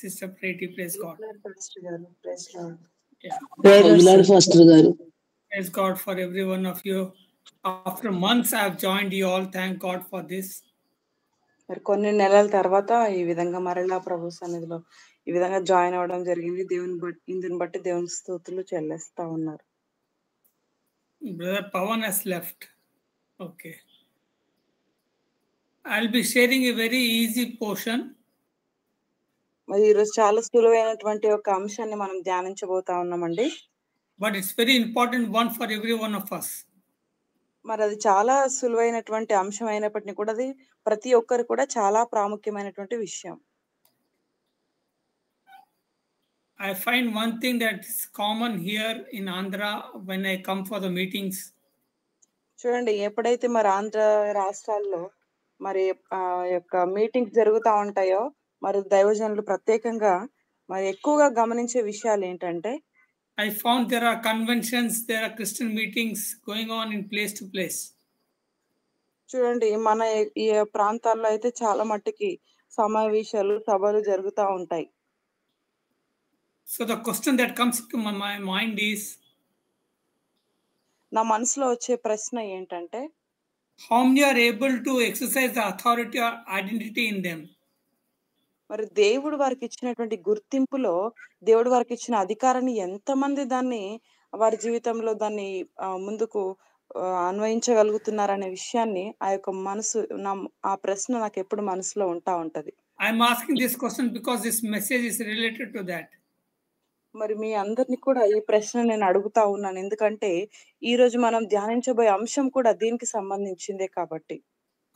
Sister Pretty. Praise God. Yeah. Praise God for every one of you. After months, I have joined you all. Thank God for this. మరి కొన్ని నెలల తర్వాత ఈ విధంగా మరలా ప్రభు సన్నిధిలో ఈ విధంగా జాయిన్ అవ్వడం జరిగింది. ఇందుని బట్టి దేవుని స్తుతులు చెల్లిస్తా ఉన్నారు. Brother Pawan has left. Okay. I'll be sharing a very easy portion. మరి ఈరోజు చాలా సులువైనటువంటి ఒక అంశాన్ని మనం ధ్యానించబోతా ఉన్నామండి. But it's very important one for every one of us. మరి అది చాలా సులువైనటువంటి అంశం అయినప్పటికీ కూడా అది ప్రతి ఒక్కరు కూడా చాలా ప్రాముఖ్యమైనటువంటి విషయం. I find one thing that is common here in Andhra when I come for the meetings. చూడండి, ఎప్పుడైతే మరి ఆంధ్ర రాష్ట్రాల్లో మరి యొక్క మీటింగ్స్ జరుగుతూ ఉంటాయో మరి దైవజనులు ప్రత్యేకంగా మరి ఎక్కువగా గమనించే విషయాలు ఏంటంటే, I found there are conventions, there are Christian meetings going on in place to place. చూడండి, మన ఈ ప్రాంతాల్లో అయితే చాలా మట్టుకి సమావేశాలు సభలు జరుగుతూ ఉంటాయి. So the question that comes to my mind is, నా మనసులో వచ్చే ప్రశ్న ఏంటంటే, how many are able to exercise the authority or identity in them? మరి దేవుడు వారికి ఇచ్చినటువంటి గుర్తింపులో దేవుడు వారికి ఇచ్చిన అధికారాన్ని ఎంతమంది దాన్ని వారి జీవితంలో దాన్ని ముందుకు అన్వయించగలుగుతున్నారనే విషయాన్ని ఆ యొక్క మనసు ఆ ప్రశ్న నాకు ఎప్పుడు మనసులో ఉంటా ఉంటది. I'm asking this question because this message is related to that. మరి మీ అందరిని కూడా ఈ ప్రశ్న నేను అడుగుతా ఉన్నాను, ఎందుకంటే ఈ రోజు మనం ధ్యానించబోయే అంశం కూడా దీనికి సంబంధించిందే కాబట్టి.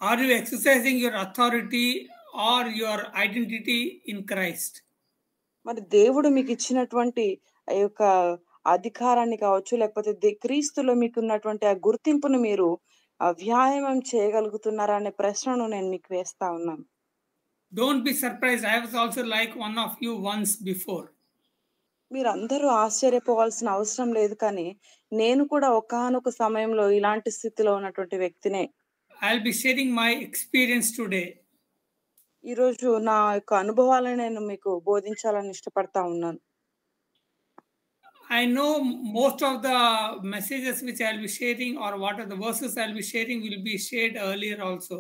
Are you exercising your authority or your identity in Christ? మరి దేవుడు మీకు ఇచ్చినటువంటి ఆ యొక్క అధికారాన్ని కావచ్చు, లేకపోతే క్రీస్తులో మీకు ఉన్నటువంటి ఆ గుర్తింపును మీరు వ్యాయామం చేయగలుగుతున్నారా అనే ప్రశ్నను నేను మీకు వేస్తా ఉన్నాను. Don't be surprised. I was also like one of you once before. మీరు అందరూ ఆశ్చర్యపోవాల్సిన అవసరం లేదు, కానీ నేను కూడా ఒకానొక సమయంలో ఇలాంటి స్థితిలో ఉన్నటువంటి వ్యక్తినే. I'll be sharing my experience today. ఈరోజు నా యొక్క అనుభవాలను నేను మీకు బోధించాలని ఇష్టపడతా ఉన్నాను. I know most of the messages which I'll be sharing or what are the verses I'll be sharing will be shared earlier also.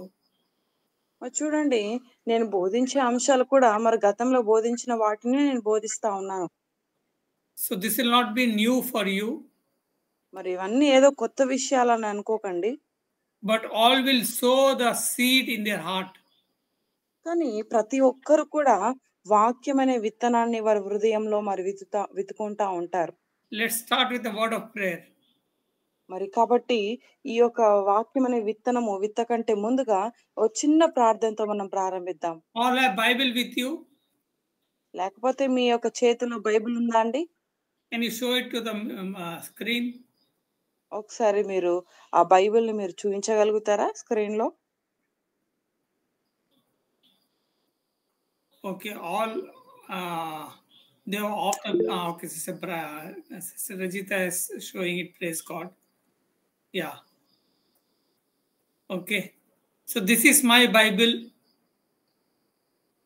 చూడండి, నేను బోధించే అంశాలు కూడా మరి గతంలో బోధించిన వాటిని నేను బోధిస్తా ఉన్నాను. So this will not be new for you. మరి ఇవన్నీ ఏదో కొత్త విషయాలని అనుకోకండి. But all will sow the seed in their heart. కానీ ప్రతి ఒక్కరు కూడా వాక్యం అనే విత్తనాన్ని వారి హృదయంలో మరి విత్తుకుంటా ఉంటారు. Let's start with the word of prayer. మరి కాబట్టి ఈ యొక్క వాక్యం అనే విత్తనము విత్తకంటే ముందుగా ఒక చిన్న ప్రార్థనతో మనం ప్రారంభిద్దాం. All have Bible with you? లేకపోతే మీ యొక్క చేతిలో బైబిల్ ఉందా అండి? Can you show it to the screen? ఒకసారి మీరు ఆ బైబిల్ని మీరు చూపించగలుగుతారా స్క్రీన్ లో? Okay, all they are often okay. Sister Rajita is showing it. Praise God. Yeah. Okay. So this is my Bible.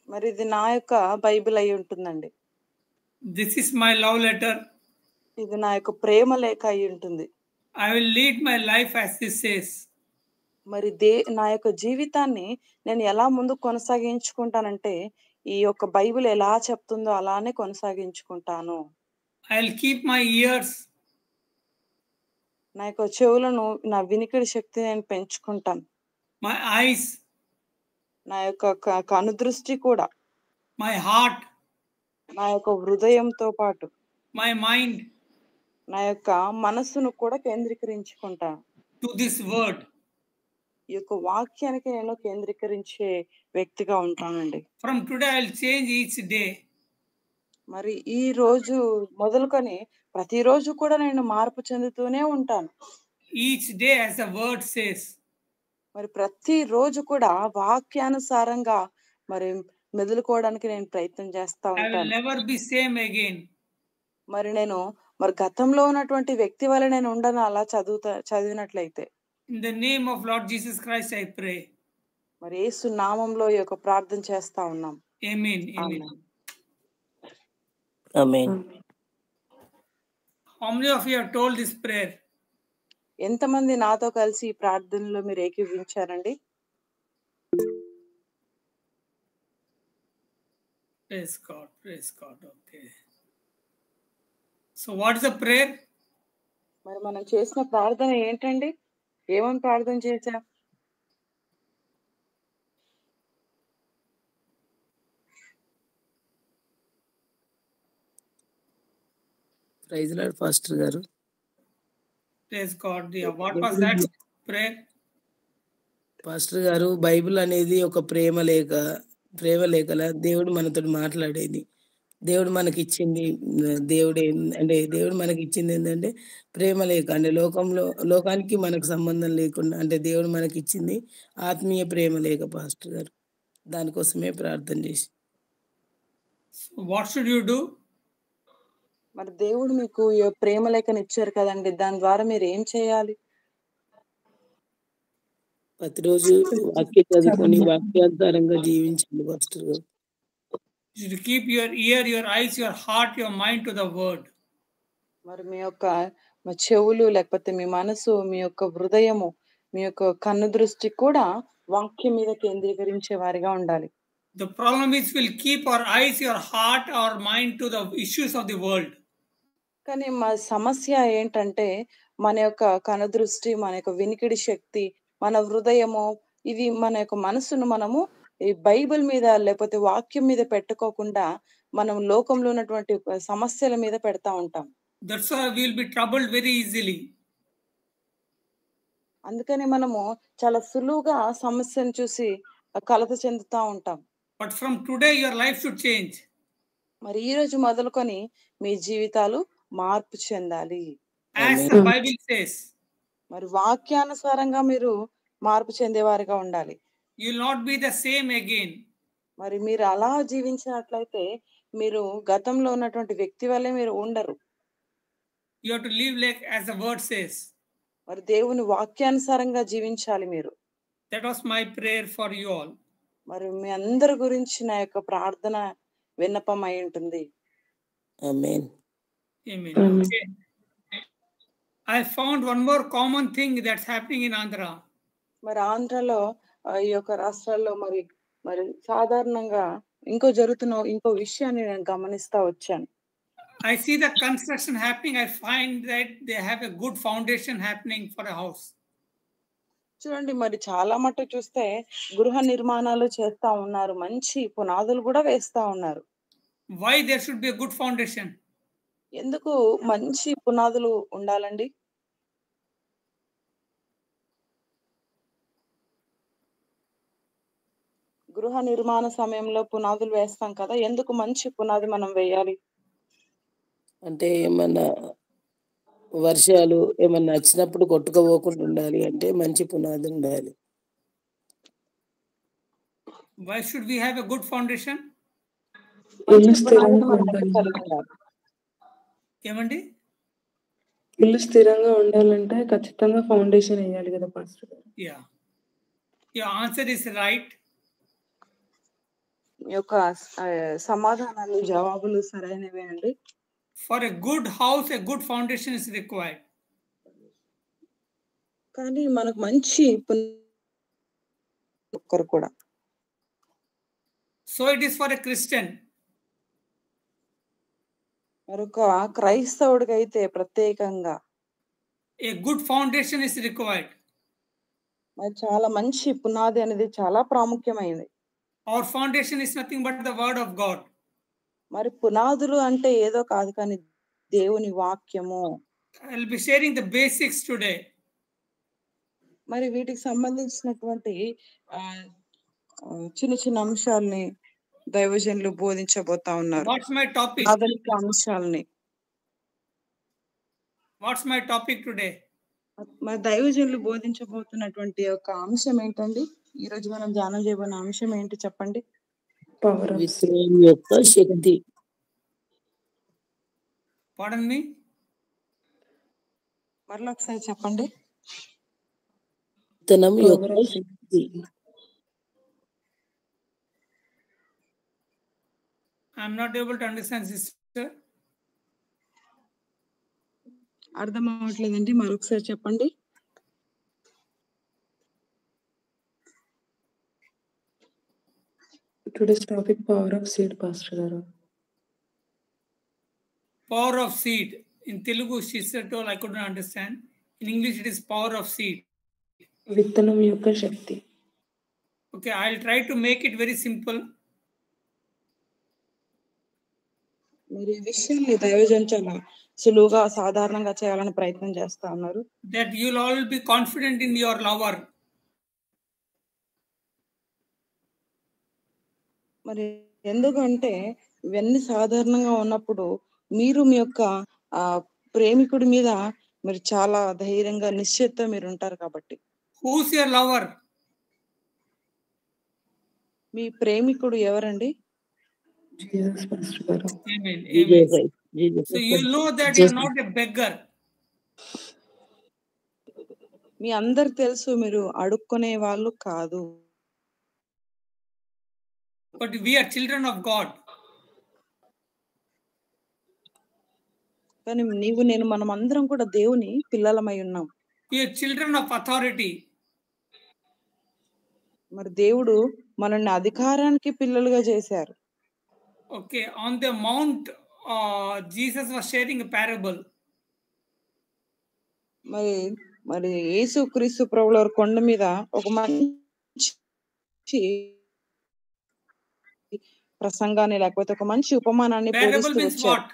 మరి ఇది నా యొక్క బైబిల్ అయి ఉంటుందండి. This is my love letter. ఇది నా యొక్క ప్రేమ లేఖ అయి ఉంటుంది. I will lead my life as this says. మరి నా యొక్క జీవితాన్ని నేను ఎలా ముందుకు కొనసాగించుకుంటానంటే ఈ యొక్క బైబిల్ ఎలా చెప్తుందో అలానే కొనసాగించుకుంటాను. I'll keep my ears. నా యొక్క చెవులను, నా వినికిడి శక్తి నేను పెంచుకుంటాను. My eyes. నా యొక్క కనుదృష్టి కూడా. My heart. నా యొక్క హృదయంతో పాటు. My mind. నా యొక్క మనస్సును కూడా కేంద్రీకరించుకుంటాను. To this word. ఈ యొక్క వాక్యానికి నేను కేంద్రీకరించే వ్యక్తిగా ఉంటానండి. From today I'll change each day. మరి ఈ రోజు మొదలుకొని ప్రతిరోజు కూడా నేను మార్పు చెందుతూనే ఉంటాను. Each day as the word says. మరి ప్రతిరోజు కూడా వాక్యానుసారంగా మరి మెదులుకోవడానికి నేను ప్రయత్నం చేస్తా ఉంటాను. I will never be same again. మరి నేను గతంలో ఉన్నటువంటి వ్యక్తి వల్ల నేను ఉండను అలా చదివినట్లయితే. In the name of Lord Jesus Christ I pray. మరి యేసు నామములో ఈ యొక్క ప్రార్థన చేస్తా ఉన్నాం. Amen. Amen. Amen. How many of you have told this prayer? ఎంతమంది నాతో కలిసి ఈ ప్రార్థనలో మీరు ఏకీభవించారండి? Praise God. Praise God. Okay. So what is the prayer? మరి మనం చేసిన ప్రార్థన ఏంటండి? ఏమని ప్రార్థన చేశా? ప్రైజ్ లార్డ్ పాస్టర్ గారు. Praise God. Yeah. What was that prayer? Pastor గారు, బైబిల్ అనేది ఒక ప్రేమ లేఖల దేవుడు మనతో మాట్లాడేది. దేవుడు మనకిచ్చింది దేవుడు మనకిచ్చింది ఏంటంటే ప్రేమ లేఖ. అంటే లోకానికి మనకు సంబంధం లేకుండా అంటే దేవుడు మనకిచ్చింది ఆత్మీయ ప్రేమ లేఖ పాస్టర్ గారు. దానికోసమే ప్రార్థన చేసి. So what should you do? మరి దేవుడు మీకు ఈ ప్రేమ లేఖను ఇచ్చారు కదండి, దాని ద్వారా మీరు ఏం చేయాలి? ప్రతిరోజు వాక్యం చదువుకొని వాక్యానుసారంగా జీవించండి పాస్టర్ గారు. You should keep your ear, your eyes, your heart, your mind to the word. మరి మీ యొక్క చెవులు లేకపోతే మీ మనసు, మీ యొక్క హృదయము, మీ యొక్క కన్ను దృష్టి కూడా వాక్యం మీద కేంద్రీకరించే వారిగా ఉండాలి. The problem is we'll keep our eyes, your heart, our mind to the issues of the world. కానీ మా సమస్య ఏంటంటే మన యొక్క కనుదృష్టి, మన యొక్క వినికిడి శక్తి, మన హృదయము, ఇది మన యొక్క మనసును మనము ఈ బైబిల్ మీద లేకపోతే వాక్యం మీద పెట్టుకోకుండా మనం లోకంలో ఉన్నటువంటి సమస్యల మీద పెడతా ఉంటాం. That's why we'll be troubled very easily. అందుకని మనము చాలా సులువుగా సమస్యను చూసి కలత చెందుతా ఉంటాం. But from today your life should change. మరి ఈ రోజు మొదలుకొని మీ జీవితాలు మార్పు చెందాలి. As the Bible says. మరి వాక్యానుసారంగా మీరు మార్పు చెందేవారిగా ఉండాలి. You will not be the same again. మరి మీరు అలా జీవించినట్లయితే మీరు గతంలో ఉన్నటువంటి వ్యక్తి వల్లే మీరు ఉండరు. You have to live like as the word says. మరి దేవుని వాక్యానుసారంగా జీవించాలి మీరు. That was my prayer for you all. మరి మీ అందరి గురించి నా యొక్క ప్రార్థన విన్నపం అయి ఉంటుంది. ఆమేన్. Amen. Okay. I found one more common thing that's happening in Andhra. మరి ఆంధ్రలో ఈ యొక్క రాష్ట్రాల్లో మరి సాధారణంగా ఇంకో విషయాన్ని నేను గమనిస్తా వచ్చాను. I see the construction happening. I find that they have a good foundation happening for a house. చూడండి, మరి చాలా మట్టు చూస్తే గృహ నిర్మాణాలు చేస్తా ఉన్నారు, మంచి పునాదులు కూడా వేస్తా ఉన్నారు. Why there should be a good foundation? ఎందుకు మంచి పునాదులు ఉండాలండి? గృహ నిర్మాణ సమయంలో పునాదులు వేస్తాం కదా, ఎందుకు మంచి పునాది మనం వేయాలి? అంటే ఏమన్నా వర్షాలు ఏమన్నా వచ్చినప్పుడు కొట్టుకుపోకుండా ఉండాలి అంటే మంచి పునాది ఉండాలి. Why should we have a good foundation? ఏమండి? ఇల్లు స్థిరంగా ఉండాలంటే ఖచ్చితంగా ఫౌండేషన్ వేయాలి కదా పాస్టర్ గారు. Yeah. Your answer is right. మీ యొక్క సమాధానాలు, జవాబులు సరైనవే అండి. For a good house, a good foundation is required. కానీ మనకు మంచి ఒక్కరు కూడా. So it is for a Christian. మరొక క్రైస్తవుడికి అయితే ప్రత్యేకంగా A good foundation is required. మరి చాలా మంచి పునాది అనేది చాలా ప్రాముఖ్యమైనది. Our foundation is nothing but the word of God. మరి పునాదులు అంటే ఏదో కాదు, కానీ దేవుని వాక్యము. I'll be sharing the basics today. మరి వీటికి సంబంధించినటువంటి చిన్న చిన్న అంశాలని దైవజనులు బోధించబోతా ఉన్నారు. What's my topic? ఆధునిక అంశాలని. What's my topic today? మరి దైవజనులు బోధించబోతున్నటువంటి ఒక అంశం ఏంటండి? ఈ రోజు మనం ధ్యానం చేయబోయే అంశం ఏంటి చెప్పండి? విత్తనం యొక్క శక్తి. Pardon me? మరలా ఒకసారి చెప్పండి. విత్తనం యొక్క శక్తి. I'm not able to understand, sister. అర్థం అవ్వట్లేదండి, మరొకసారి చెప్పండి. Today's topic, power of seed, Pastor garu. Power of seed. In Telugu, she said, "All I couldn't understand." In English, it is power of seed. విత్తనం యొక్క శక్తి. Okay, I'll try to make it very simple. మీరు ఈ విషయాన్ని దైవజన్ చాలా సులువుగా సాధారణంగా చేయాలని ప్రయత్నం చేస్తా ఉన్నారు. That you'll all be confident in your lover. మరి ఎందుకంటే ఇవన్నీ సాధారణంగా ఉన్నప్పుడు మీరు మీ యొక్క ప్రేమికుడి మీద మీరు చాలా ధైర్యంగా నిశ్చయిత మీరు ఉంటారు కాబట్టి. Who's your lover? మీ ప్రేమికుడు ఎవరండి? జీసస్ పాస్టర్ గారు. Amen. Amen. So you know that you're not a beggar. మీ అందరు తెలుసు మీరు అడుక్కునే వాళ్ళు కాదు. But we are children of God. కానీ నీవు నేను మనం అందరం కూడా దేవుని పిల్లలమై ఉన్నాం. We are children of authority. మరి దేవుడు మనల్ని అధికారానికి పిల్లలుగా చేశారు. Okay, on the mount, Jesus was sharing a parable. మరి యేసు క్రీస్తు ప్రభుల వారి కొండ మీద ఒక మంచి ప్రసంగాన్ని లేకపోతే ఒక మంచి ఉపమానాన్ని బోధిస్తూ వచ్చారు.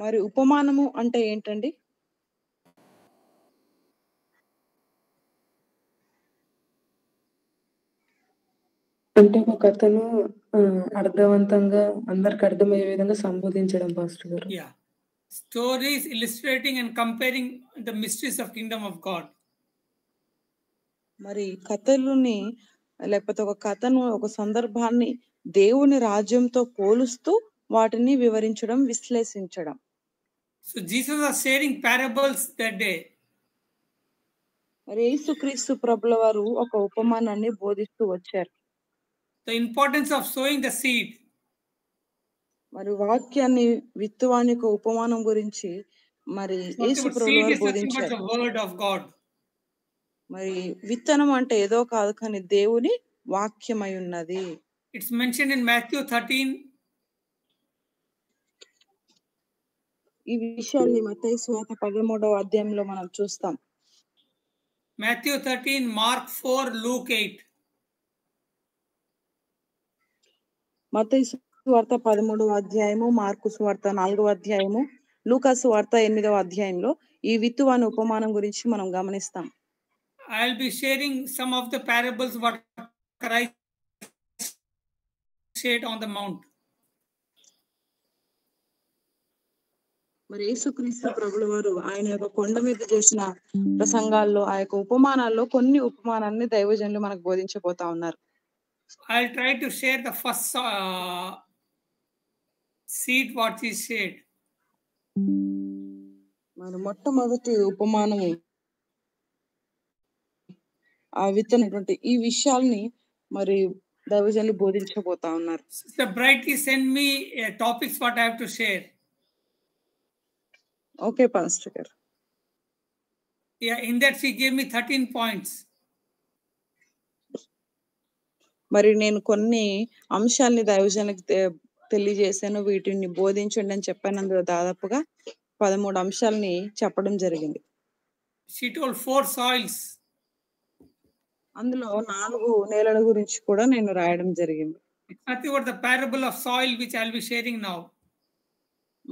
మరి ఉపమానము అంటే ఏంటండి? అంటే ఒక కథను అర్థవంతంగా అందరికి అర్థమయ్యే విధంగా సంబోధించడం పాస్టర్ గారు. Yeah. Stories illustrating and comparing the mysteries of kingdom of God. మరి కథలుని లేకపోతే ఒక కథను ఒక సందర్భాన్ని దేవుని రాజ్యంతో పోలుస్తూ వాటిని వివరించడం, విశ్లేషించడం. So Jesus was sharing parables that day. మరి యేసుక్రీస్తు ప్రభుల వారు ఒక ఉపమానాన్ని బోధిస్తూ వచ్చారు. The importance of sowing the seed. మరి వాక్యాన్ని విత్తువానికి ఉపమానం గురించి మరి యేసు ప్రభువు వారు బోధించారు. The word of God. మరి విత్తనం అంటే ఏదో కాదు, కానీ దేవుని వాక్యమై ఉన్నది. It's mentioned in Matthew 13. ఈ విషయాన్ని మత్తయి సువార్త 13వ అధ్యాయంలో మనం చూస్తాం. Matthew 13, Mark 4, Luke 8. మత్తయి సువార్త 13వ అధ్యాయము, మార్కు సువార్త 4వ అధ్యాయము, లూకా సువార్త 8వ అధ్యాయంలో ఈ విత్తువాని ఉపమానం గురించి మనం గమనిస్తాం. I'll be sharing some of the parables what Christ shared on the mount. మరి యేసుక్రీస్తు ప్రభుల వారు ఆయన యొక్క కొండ మీద చేసిన ప్రసంగాల్లో ఆ యొక్క ఉపమానాల్లో కొన్ని ఉపమానాన్ని దైవజనులు మనకు బోధించబోతా ఉన్నారు. I'll try to share the first seed what he shared. మరి మొట్టమొదటి ఉపమానము ఆ విత్తనటువంటి ఈ విషయాల్ని మరి దైవజనులు బోధించబోతా ఉన్నారు. Sister Brighty send me topics what I have to share. Okay, Pastor garu. Yeah, in that she gave me 13 points. మరి నేను కొన్ని అంశాలని దైవజనులకు తెలియజేశాను, వీటిని బోధించండి అని చెప్పాను. అందులో దాదాపుగా 13 అంశాలని చెప్పడం జరిగింది. She told 4 soils. అందులో 4 నేలల గురించి కూడా నేను రాయడం జరిగింది. It's nothing but the parable of soil which I'll be sharing now.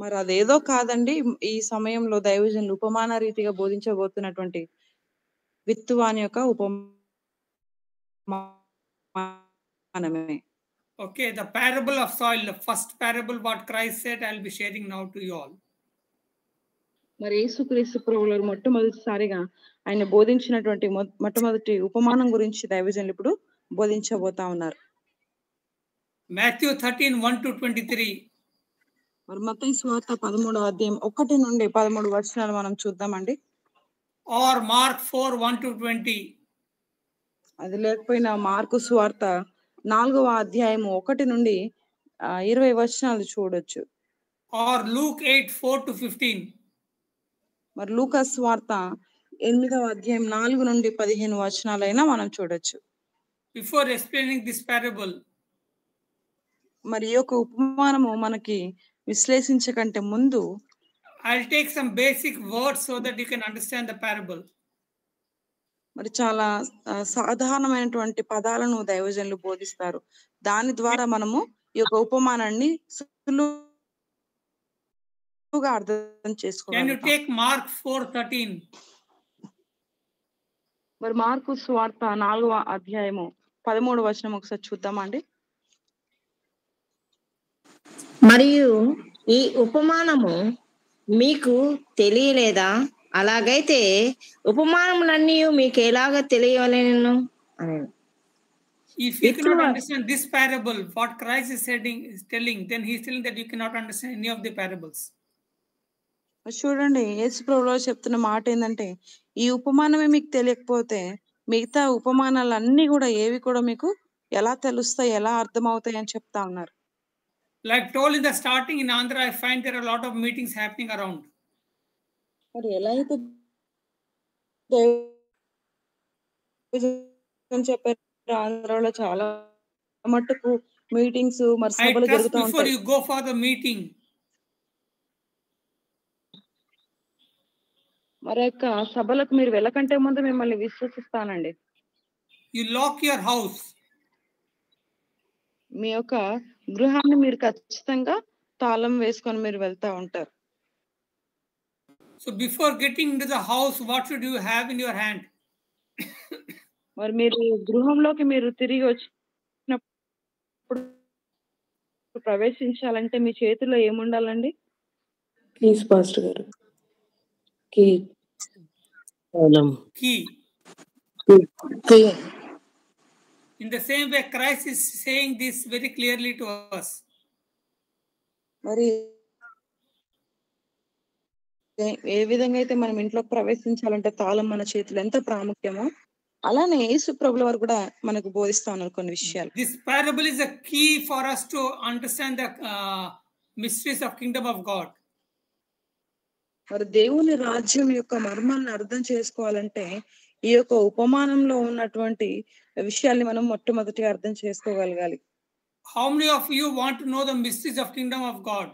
మరి అదేదో కాదండి, ఈ సమయంలో దైవజనులు ఉపమాన రీతిగా బోధించబోతున్నటువంటి విత్తువాని యొక్క ఉపమానమే. Okay, the parable of soil, the first parable what Christ said, I'll be sharing now to you all. మరి యేసుక్రీస్తు ప్రభువు వారు మొట్టమొదటిసారిగా ఆయన బోధించినటువంటి మొట్టమొదటి ఉపమానం గురించి దైవజనులు ఇప్పుడు బోధించబోతా ఉన్నారు. Matthew 13, 1 to 23. మరి మత్తయి సువార్త 13వ అధ్యాయం 1 నుండి 13 వచనాలు మనం చూద్దామండి. Or Mark 4, 1 to 20. అది లేకపోయినా మార్కు సువార్త 4వ అధ్యాయము 1 నుండి 20 వచనాలు చూడొచ్చు. or Luke 8:4-15. మరి లూకాసు వార్త 8వ అధ్యాయం 4 నుండి 15 వచనాలైనా మనం చూడొచ్చు. Before explaining this parable, మరి ఈ యొక్క ఉపమానము మనకి విశ్లేషించకంటే ముందు I'll take some basic words so that you can understand the parable. మరి చాలా సాధారణమైనటువంటి పదాలను దైవజనులు బోధిస్తారు. దాని ద్వారా మనము ఈ యొక్క ఉపమానాన్ని సులువుగా అర్థం Can you చేసుకోగలుగుతాం. take Mark 4:13? మరి మార్కు సువార్త 4వ అధ్యాయము 13వ వచనం ఒకసారి చూద్దామండి. మరియు ఈ ఉపమానము మీకు తెలియలేదా? అలాగైతే ఉపమానములన్నీ మీకు ఎలాగ తెలియవలెను అని. If you cannot understand this parable, what Christ is telling, then he is telling that you cannot understand any of the parables. చూడండి, యేసు ప్రభువు చెప్తున్న మాట ఏంటంటే, ఈ ఉపమానమే మీకు తెలియకపోతే మిగతా ఉపమానాలన్నీ కూడా ఏవి కూడా మీకు ఎలా తెలుస్తాయి, ఎలా అర్థమవుతాయి అని చెప్తా ఉన్నారు. Like told in the starting, in Andhra, I find there are a lot of meetings happening around. మరి ఎలా అయితే చెప్పారు, ఆంధ్రాలో చాలా మట్టుకు మీటింగ్స్ మరి I సభలు trust జరుగుతూ before ఉంటాయి. you go for the meeting, మరి యొక్క సభలకు మీరు వెళ్ళకంటే ముందు మిమ్మల్ని విశ్వసిస్తానండి. you lock your house. మీ యొక్క గృహాన్ని మీరు ఖచ్చితంగా తాళం వేసుకొని మీరు వెళ్తా ఉంటారు. So before getting into the house, what should you have in your hand? మరి మీరు గృహంలోకి మీరు తిరిగి వచ్చినప్పుడు ప్రవేశించాలంటే మీ చేతిలో ఏముండాలండి? కీస్ పాస్టర్ గారు. Key. Key. In the same way, Christ is saying this very clearly to us. మరి ఏ విధంగా అయితే మనం ఇంట్లోకి ప్రవేశించాలంటే తాళం మన చేతిలో ఎంత ప్రాముఖ్యమో, అలానే యేసు ప్రభుల వారు కూడా మనకు బోధిస్తా ఉన్నారు కొన్ని విషయాలు. This parable is a key for us to understand the mysteries of kingdom of God. మరి దేవుని రాజ్యం యొక్క మర్మాన్ని అర్థం చేసుకోవాలంటే ఈ యొక్క ఉపమానంలో ఉన్నటువంటి విషయాల్ని మనం మొట్టమొదటిగా అర్థం చేసుకోగలగాలి. How many of you want to know the mysteries of kingdom of God?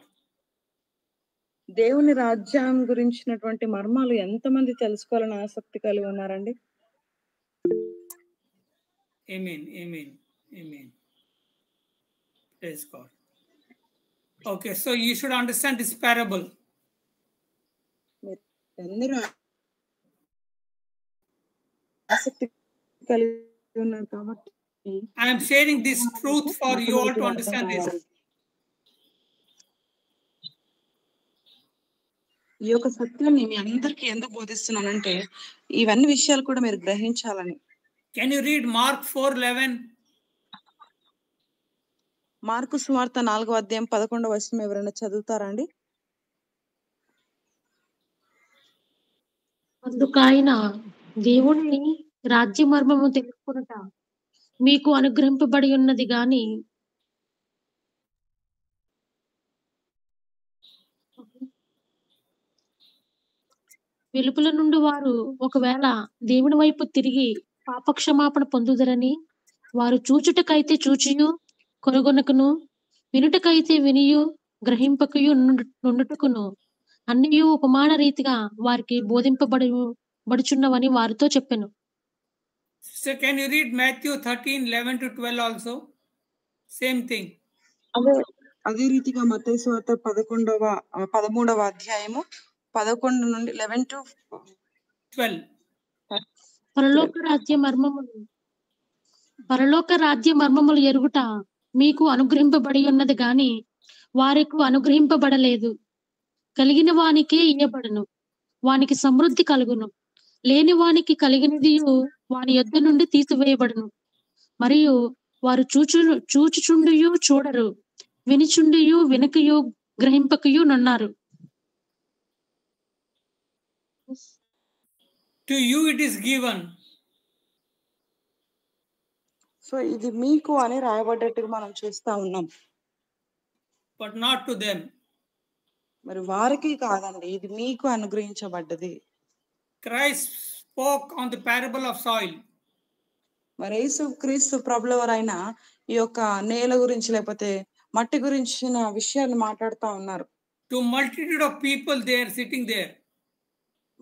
దేవుని రాజ్యం గురించినటువంటి మర్మాలు ఎంతమంది తెలుసుకోవాలని ఆసక్తి కలిగి ఉన్నారండి? Amen. Praise God. Okay, so you should understand this parable. అందరూ ఆసక్తి కలిగి ఉన్నారు కాబట్టి I am sharing this truth for you all to understand this. ఈ యొక్క సత్యాన్ని మీ అందరికీ ఎందుకు బోధిస్తున్నానంటే ఇవన్నీ విషయాలు కూడా మీరు గ్రహించాలని. Can you read Mark 4:11? Mark సువార్త 4వ అధ్యాయం 11వ వచనం ఎవరైనా చదువుతారా అండి? అందుకాయన దేవుని రాజ్య మర్మము తెలుసుకొనుట మీకు అనుగ్రహింపబడి ఉన్నది గాని వెలుపల నుండి వారు ఒకవేళ దేవుని వైపు తిరిగి పాపక్షమాపణ పొందుదరని వారు చూచుటకైతే చూచియు కొనుగొనకును, వినుటకైతే వినియు గ్రహింపకయు నుండుటకును అన్నియు ఉపమాన రీతిగా వారికి బోధింపబడుచున్నవని వారితో చెప్పెను. So can you read Matthew 13:11-12 also? Same thing. అదే రీతిగా మత్తయి సువార్త 13వ అధ్యాయము 11 నుండి 11-12. పరలోక రాజ్య మర్మములు ఎరుగుట మీకు అనుగ్రహింపబడి ఉన్నది గాని వారికి అనుగ్రహింపబడలేదు. కలిగిన వానికే ఇయ్యబడును, వానికి సమృద్ధి కలుగును. లేని వానికి కలిగినది వాని యొద్ద నుండి తీసివేయబడును. మరియు వారు చూచుచుండియు చూడరు, వినిచుండియు వినకయు గ్రహింపకయు నున్నారు. To you it is given. So ఇది మీకు అని రాయబడ్డట్టుగా మనం చూస్తా ఉన్నాం. But not to them. మరి వారికి కాదండి, ఇది మీకు అనుగ్రహించబడ్డది. Christ spoke on the parable of soil. మరి యేసుక్రీస్తు ప్రభుల వారైన ఈ యొక్క నేల గురించి లేకపోతే మట్టి గురించిన విషయాలు మాట్లాడుతా ఉన్నారు. To multitude of people there sitting there,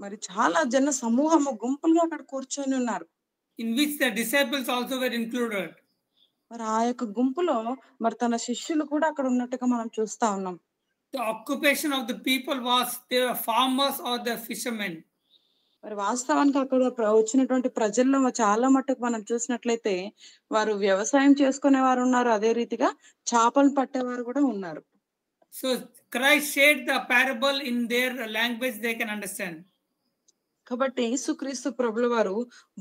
మరి చాలా జన సమూహము గుంపులుగా అక్కడ కూర్చొని ఉన్నారు. in which the disciples also were included. మరి ఆ యొక్క గుంపులో మరి తన శిష్యులు కూడా అక్కడ ఉన్నట్టుగా మనం చూస్తా ఉన్నాం. The occupation of the people was they were farmers or the fishermen. మరి వాస్తవానికి అక్కడ వచ్చినటువంటి ప్రజల్లో చాలా మట్టుకు మనం చూసినట్లయితే వారు వ్యవసాయం చేసుకునే వారు ఉన్నారు, అదే రీతిగా చేపలు పట్టేవారు కూడా ఉన్నారు. So Christ shared the parable in their language they can understand. కాబట్టి యేసుక్రీస్తు ప్రభుల వారు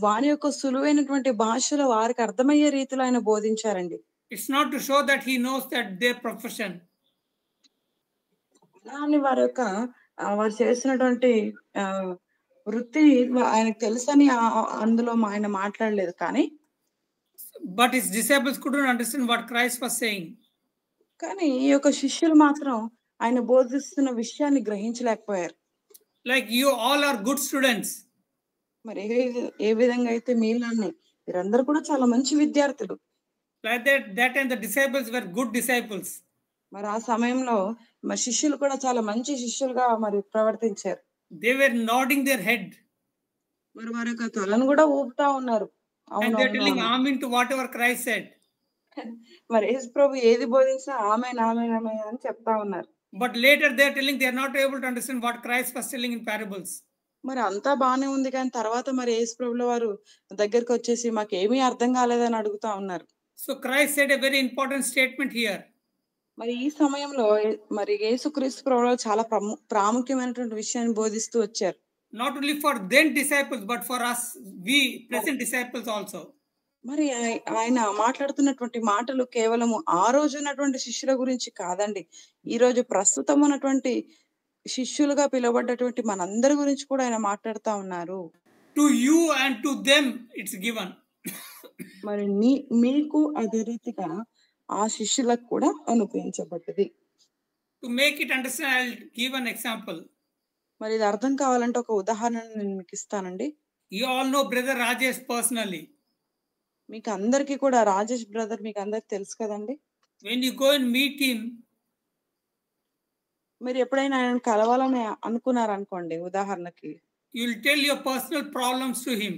వారి యొక్క సులువైనటువంటి భాషలో వారికి అర్థమయ్యే రీతిలో ఆయన బోధించారండి. It's not to show that he knows that their profession. అని వారి యొక్క వారు చేసినటువంటి వృత్తి ఆయనకు తెలుసని అందులో ఆయన మాట్లాడలేదు. కానీ but his disciples couldn't understand what Christ was saying. కానీ ఈ యొక్క శిష్యులు మాత్రం ఆయన బోధిస్తున్న విషయాన్ని గ్రహించలేకపోయారు. Like you all are good students. మరి ఏ విధంగా అయితే మీరందరూ కూడా చాలా మంచి విద్యార్థులు. Like that and the disciples were good disciples. మరి ఆ సమయంలో మరి శిష్యులు కూడా చాలా మంచి శిష్యులుగా మరి ప్రవర్తించారు. They were nodding their head. మరి వారి యొక్క తలను కూడా ఊపుతా ఉన్నారు. And they're telling amen to whatever Christ said. మరి యేసు ప్రభు ఏది బోధించినా ఆమేన్ ఆమేన్ ఆమేన్ అని చెప్తా ఉన్నారు. But later they're telling they are not able to understand what Christ was telling in parables. మరి అంతా బానే ఉంది, కానీ తర్వాత మరి యేసు ప్రభుల వారు దగ్గరికి వచ్చేసి మాకు ఏమీ అర్థం కాలేదని అడుగుతా ఉన్నారు. So Christ said a very important statement here. మరి ఈ సమయంలో మరి యేసుక్రీస్తు ప్రభువు చాలా ప్రాముఖ్యమైనటువంటి విషయాన్ని బోధిస్తూ వచ్చారు. Not only for then disciples but for us, we present disciples also. మరి ఆయన మాట్లాడుతున్నటువంటి మాటలు కేవలం ఆ రోజు ఉన్నటువంటి శిష్యుల గురించి కాదండి, ఈ రోజు ప్రస్తుతం ఉన్నటువంటి శిష్యులుగా పిలువబడ్డటువంటి మనందరి గురించి కూడా ఆయన మాట్లాడుతా ఉన్నారు. To you and to them it's given. మరి మీకు అదే రీతిగా ఆ శిష్యులకు కూడా అనుగ్రహించబడ్డది. To make it understand, I'll give an example. మరి ఇది అర్థం కావాలంటే ఒక ఉదాహరణను నేను మీకు ఇస్తానండి. You all know brother Rajesh personally. మీకు అందరికీ కూడా రాజేష్ బ్రదర్ మీకు అందరికి తెలుసు కదండి. When you go and meet him, మీరు ఎప్పుడైనా ఆయన కలవాలని అనుకున్నారు అనుకోండి, ఉదాహరణకి you'll tell your personal problems to him.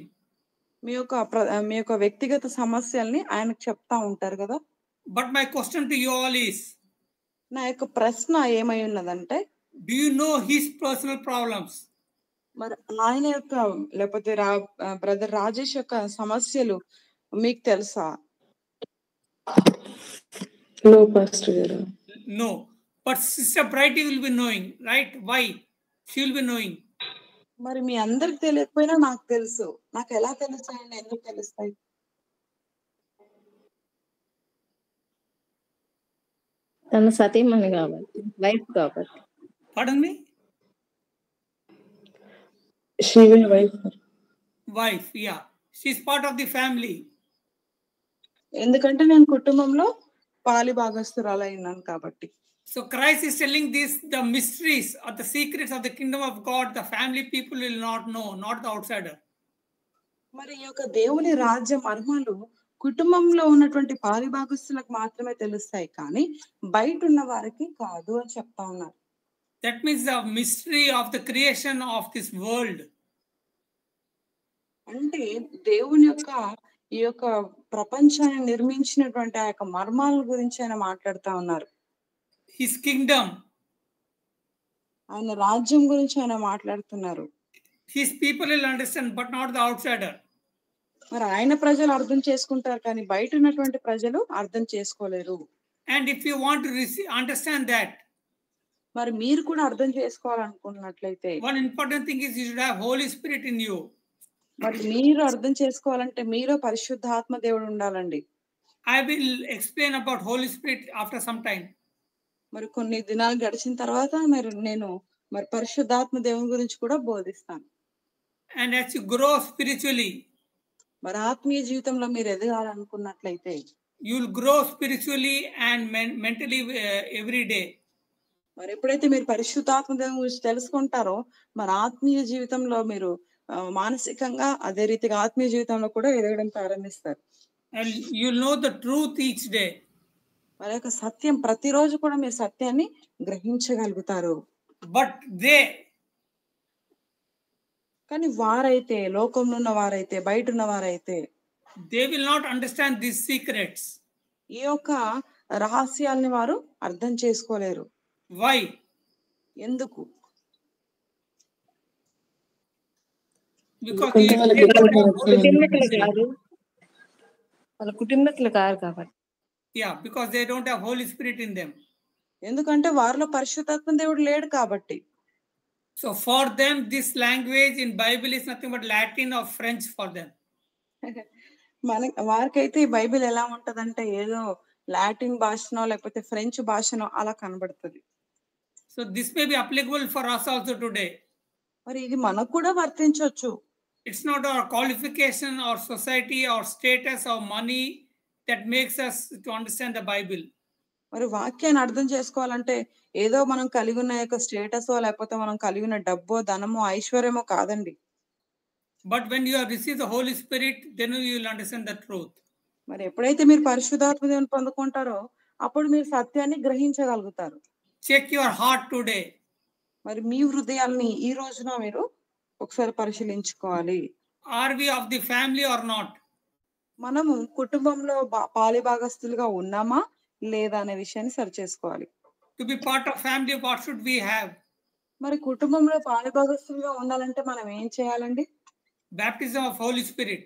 మీ యొక్క వ్యక్తిగత సమస్యల్ని ఆయనకు చెప్తా ఉంటారు కదా. But my question to you all is, నా యొక్క ప్రశ్న ఏమై ఉన్నదంటే, do you know his personal problems? మరి ఆయన యొక్క లేకపోతే బ్రదర్ రాజేష్ యొక్క సమస్యలు మీకు తెలుసా? No, Pastor గారు. No, but Sister Brighty will be knowing, right? Why? She will be knowing. మరి మీ అందరికి తెలియకపోయినా నాకు తెలుసు. నాకు ఎలా తెలుస్తాయండి? ఎందుకు తెలుస్తాయి? తన సతీమణి కాబట్టి, వైఫ్ కాబట్టి. Pardon me? She will wife her. Wife, yeah. She's part of the family. ఎందుకంటే నేను కుటుంబంలో పాలి భాగస్తురాలైనాను కాబట్టి. So Christ is telling this, the mysteries or the secrets of the kingdom of God, the family people will not know, not the outsider. మరి ఈ యొక్క దేవుని రాజ్య మర్మాలు కుటుంబంలో ఉన్నటువంటి పాలి భాగస్తులకు మాత్రమే తెలుస్తాయి, కానీ బయట ఉన్న వారికి కాదు అని చెప్తా ఉన్నారు. That means the mystery of the creation of this world. అంటే దేవుని యొక్క ఈ యొక్క ప్రపంచాన్ని నిర్మించినటువంటి ఆ యొక్క మర్మాల గురించి ఆయన మాట్లాడుతా ఉన్నారు. His kingdom. ఆయన రాజ్యం గురించి ఆయన మాట్లాడుతున్నారు. His people will understand, but not the outsider. మరి ఆయన ప్రజలు అర్థం చేసుకుంటారు, కానీ బయట ఉన్నటువంటి ప్రజలు అర్థం చేసుకోలేరు. And if you want to understand that, మరి మీరు కూడా అర్థం చేసుకోవాలనుకున్నట్లయితే, one important thing is you should have Holy Spirit in you. మరి మీరు అర్థం చేసుకోవాలంటే మీలో పరిశుద్ధాత్మ దేవుడు ఉండాలండి. I will explain about Holy Spirit after some time. మరి కొన్ని దినాలు గడిచిన తర్వాత నేను పరిశుద్ధాత్మ దేవుని గురించి కూడా బోధిస్తాను. And as you grow spiritually, మరి ఆత్మీయ జీవితంలో మీరు ఎదగాలనుకున్నట్లయితే, you will grow spiritually and mentally every day. మరి ఎప్పుడైతే మీరు పరిశుద్ధాత్మ దేవుని గురించి తెలుసుకుంటారో మరి ఆత్మీయ జీవితంలో మీరు మానసికంగా అదే రీతిగా ఆత్మీయ జీవితంలో కూడా ఎదగడం ప్రారంభిస్తారు. And you'll know the truth each day. మరి యొక్క సత్యం ప్రతిరోజు కూడా మీరు సత్యాన్ని గ్రహించగలుగుతారు. But they, కానీ వారైతే లోకంలో ఉన్న వారైతే బయట ఉన్న వారైతే they will not understand these secrets. ఈ యొక్క రహస్యాల్ని వారు అర్థం చేసుకోలేరు. Why? ఎందుకు? Because వాళ్ళ కుటుంబీకులు కాదు కాబట్టి. yeah, because they don't have Holy Spirit in them. ఎందుకంటే వారిలో పరిశుద్ధాత్మ దేవుడు లేడు కాబట్టి. So for them, this language in Bible is nothing but Latin or French for them. వారికైతే ఈ బైబిల్ ఎలా ఉంటదంటే ఏదో లాటిన్ భాషనో లేకపోతే ఫ్రెంచ్ భాషనో అలా కనబడుతుంది. So this may be applicable for us also today. మరి ఇది మనకు కూడా వర్తించవచ్చు. It's not our qualification or society or status or money that makes us to understand the Bible. మరి వాక్యాన్ని అర్థం చేసుకోవాలంటే ఏదో మనం కలిగి ఉన్న యొక్క స్టేటసో లేకపోతే మనం కలిగి ఉన్న డబ్బో ధనమో ఐశ్వర్యమో కాదండి. But when you have received the Holy Spirit, then you will understand the truth. మరి ఎప్పుడైతే మీరు పరిశుద్ధాత్మ దేవుని పొందుకుంటారో అప్పుడు మీరు సత్యాన్ని గ్రహించగలుగుతారు. Check your heart today. మరి మీ హృదయాల్ని ఈ రోజున మీరు ఒకసారి పరిశీలించుకోవాలి. Are we of the family or not? మనము కుటుంబంలో పాలిభాగస్తులుగా ఉన్నామా లేదా అనే విషయాన్ని సరి చేసుకోవాలి. To be part of family, what should we have? మరి కుటుంబంలో పాలిభాగస్తులుగా ఉండాలంటే మనం ఏం చేయాలండి? Baptism of Holy Spirit.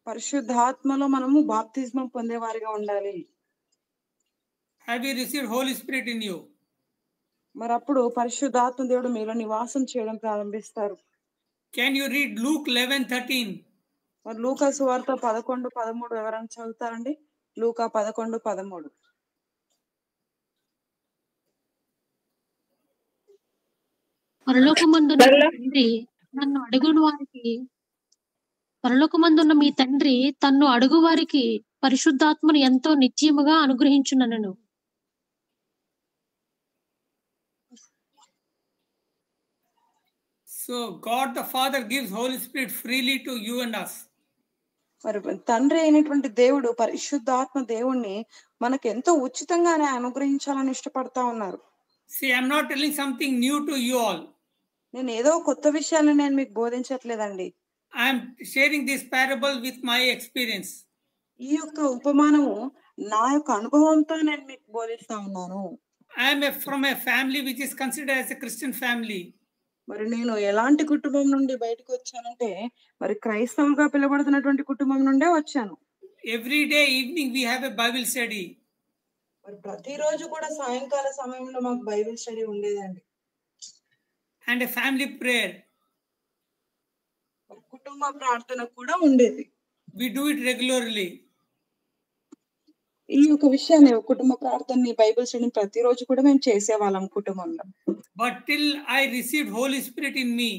పరిశుద్ధాత్మలో మనము బాప్తిస్మం పొందేవారిగా ఉండాలి. Have you received Holy Spirit in you? మరి అప్పుడు పరిశుద్ధాత్మ దేవుడు మీలో నివాసం చేయడం ప్రారంభిస్తారు. Can you read Luke 11:13? మరి లూకా సువార్త 11:13 ఎవరైనా చదువుతారండి? లూకా 11:13. పరలోకమందున్న తండ్రి నన్ను అడుగుని వారికి పరలోకమందున్న మీ తండ్రి తన్ను అడుగు వారికి పరిశుద్ధాత్మను ఎంతో నిత్యముగా అనుగ్రహించునను. So God the Father gives Holy Spirit freely to you and us. మరి తండ్రి అయినటువంటి దేవుడు పరిశుద్ధాత్మ దేవుణ్ణి మనకు ఎంతో ఉచితంగానే అనుగ్రహించాలని ఇష్టపడతా ఉన్నారు. See, I'm not telling something new to you all. నేను ఏదో కొత్త విషయాలను నేను మీకు బోధించట్లేదండి. I'm sharing this parable with my experience. ఈ యొక్క ఉపమానము నా యొక్క అనుభవంతో నేను మీకు బోధిస్తా ఉన్నాను. I am from a family which is considered as a Christian family. మరి నేను ఎలాంటి కుటుంబం నుండి బయటకు వచ్చానంటే మరి క్రైస్తవులుగా పిలువబడుతున్నటువంటి కుటుంబం నుండే వచ్చాను. Every day evening we have a Bible study. మరి ప్రతిరోజు కూడా సాయంకాల సమయంలో మాకు బైబిల్ స్టడీ ఉండేదండి. And a family prayer. కుటుంబ ప్రార్థన కూడా ఉండేది. We do it regularly. ఈ యొక్క విషయాన్ని కుటుంబ ప్రార్థనని బైబిల్ స్టడీని ప్రతిరోజు కూడా మేము చేసేవాళ్ళం కుటుంబంలో. But till I received Holy Spirit in me.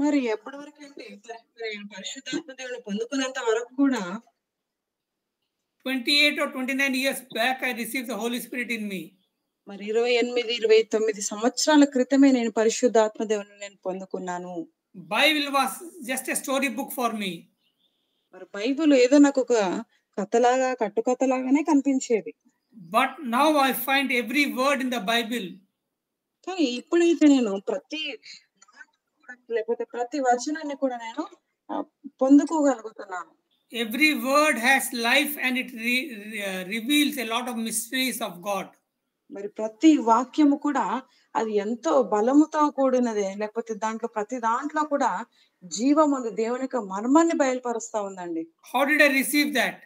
మరి ఎప్పటి వరకు అంటే పరిశుద్ధాత్మ దేవుని పొందుకునేంత వరకు కూడా 28 or 29 years back I received the Holy Spirit in me. మరి 28-29 సంవత్సరాల క్రితమే నేను పరిశుద్ధాత్మ దేవుని నేను పొందుకున్నాను. Bible was just a story book for me. మరి బైబిల్ ఏదో నాకు ఒక కథలాగా కట్టుకథలాగానే కనిపించేది. But now I find every word in the Bible. కానీ ఇప్పుడైతే నేను లేకపోతే ప్రతి వచనాన్ని కూడా నేను పొందుకోగలుగుతున్నాను. Every word has life and it reveals a lot of mysteries of God. మరి ప్రతి వాక్యము కూడా అది ఎంతో బలముతో కూడినదే, లేకపోతే దాంట్లో ప్రతి దాంట్లో కూడా జీవం ఉంది, దేవుని యొక్క మర్మాన్ని బయలుపరుస్తా ఉందండి. How did I receive that?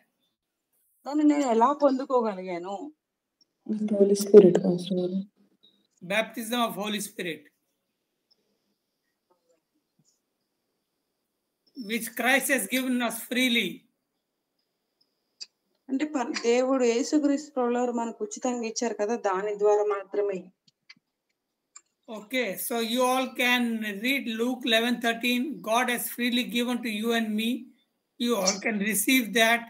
దాన్ని నేను ఎలా పొందుకోగలిగాను? Holy Spirit. Baptism of Holy Spirit, which Christ has given us freely. అంటే దేవుడు యేసుక్రీస్తు ప్రభువారు మనకు ఉచితంగా ఇచ్చారు కదా, దాని ద్వారా మాత్రమే. Okay, so you all can read Luke 11:13. God has freely given to you and me. You all can receive that,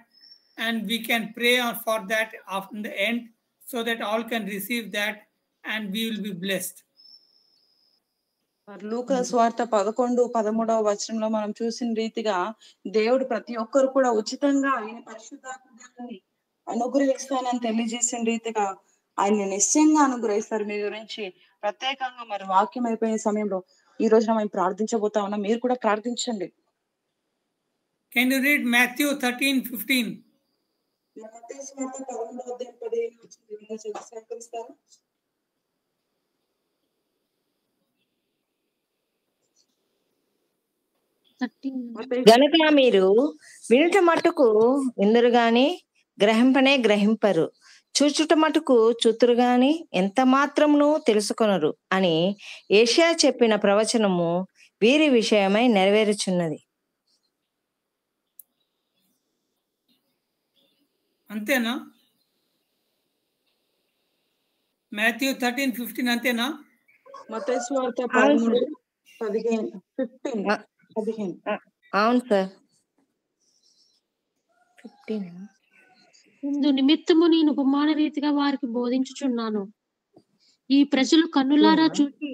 and we can pray for that after the end, so that all can receive that and we will be blessed. లూకా స్వార్థ 11:13 వచనంలో మనం చూసిన రీతిగా దేవుడు ప్రతి ఒక్కరు కూడా ఉచితంగా ఆయన పరిశుద్ధాత్మని అనుగ్రహిస్తానని తెలియజేసిన రీతిగా ఆయన నిశ్చయంగా అనుగ్రహిస్తారు. మీ గురించి ప్రత్యేకంగా మరి వాక్యం అయిపోయిన సమయంలో ఈ రోజున మేము ప్రార్థించబోతా ఉన్నాం. మీరు కూడా ప్రార్థించండి. Can you read Matthew 13:15? మత్తయి స్వార్థ 11:15 సహకరిస్తారా? గనుక మీరు వినుట మట్టుకు విందురు గాని గ్రహింపనే గ్రహింపరు, చూచుట మటుకు చూతురు గాని ఎంత మాత్రమును తెలుసుకొనరు అని యెషయా చెప్పిన ప్రవచనము వీరి విషయమై నెరవేరుచున్నది. అంతేనా? మాథ్యూ 13:15 అంతేనా? మత్తయి స్వార్థ 13:15. అవును సార్. 15. ఇందు నిమిత్తము నేను ఉపమాన రీతిగా వారికి బోధించుచున్నాను. ఈ ప్రజలు కన్నులారా చూచి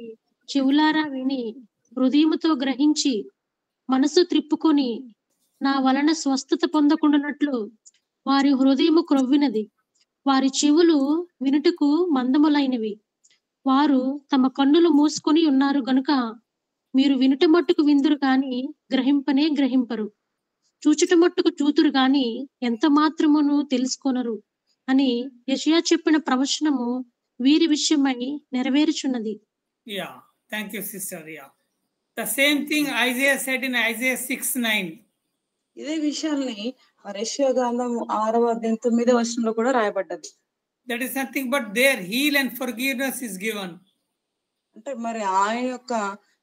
చెవులారా విని హృదయముతో గ్రహించి మనసు త్రిప్పుకొని నా వలన స్వస్థత పొందకుండానట్లు వారి హృదయము క్రొవ్వినది, వారి చెవులు వినుటకు మందములైనవి, వారు తమ కన్నులు మూసుకొని ఉన్నారు గనుక మీరు వినుట మట్టుకు విందురు గాని గ్రహింపనే గ్రహింపరు, చూచుట మట్టుకు చూతురు గాని ఎంత మాత్రమును తెలుసుకొనరు అని యెషయా చెప్పిన ప్రవచనము వీరి విషయమై నెరవేరుచున్నది. Yeah, thank you sister. Yeah, the same thing Isaiah said in Isaiah 6:9. ఇదే విషయాల్ని యెషయా గ్రంథం 6:9 కూడా రాయబడ్డది. That is nothing but their heal and forgiveness is given. అంటే మరి ఆయన యొక్క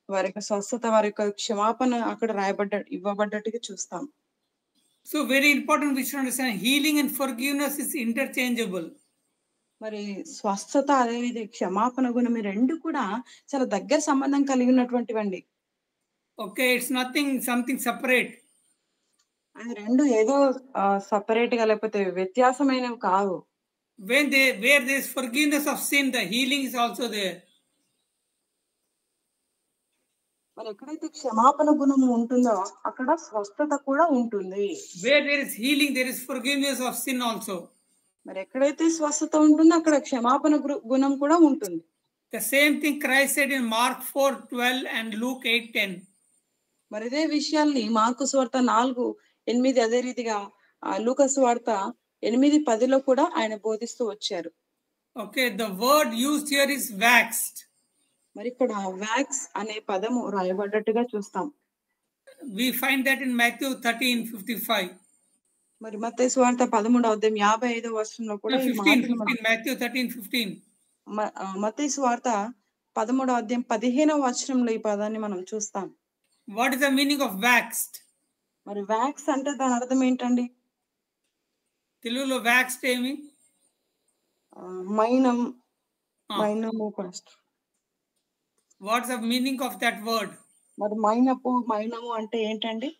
వారి యొక్క స్వస్థత, వారి యొక్క క్షమాపణ అక్కడ ఇవ్వబడ్డట్టుగా చూస్తాం. So very important we should understand healing and forgiveness is interchangeable. మరి స్వస్థత అదేవిధంగా క్షమాపణ గుణం ఈ రెండు కూడా చాలా దగ్గర సంబంధం కలిగి ఉన్నటువంటివండి. Okay, it's nothing something separate. అది రెండు ఏదో సెపరేట్ గా లేకపోతే వ్యత్యాసమైనవి కావు. Where there is forgiveness of sin, the healing is also there. మరి ఎక్కడైతే క్షమాపణ గుణం ఉంటుందో అక్కడ స్వస్థత కూడా ఉంటుంది. Where there is healing, there is forgiveness of sin also. మరి ఎక్కడైతే స్వస్థత ఉంటుందో అక్కడ క్షమాపణ గుణం కూడా ఉంటుంది. The same thing Christ said in Mark 4:12 and Luke 8:10. మరి ఇదే విషయాల్ని మార్కు సువార్త 4:8 అదే రీతిగా లూకా సువార్త 8:10 కూడా ఆయన బోధిస్తూ వచ్చారు. Okay, the word used here is waxed. మరి ఇక్కడ వ్యాక్స్ అనే పదము రాయబడ్డట్టుగా చూస్తాం. We find that in Matthew 13:55. మరి మత్తయి సువార్త 13:55 కూడా ఈ మాటను Matthew 13:15. మత్తయి సువార్త 13:15 ఈ పదాన్ని మనం చూస్తాం. What is the meaning of waxed? మరి వ్యాక్స్ అంటే దాని అర్థం ఏంటండి? తెలుగులో వ్యాక్స్డ్ ఏమి? మైనము first. What's the meaning of that word? మరి మైనము అంటే ఏంటండి?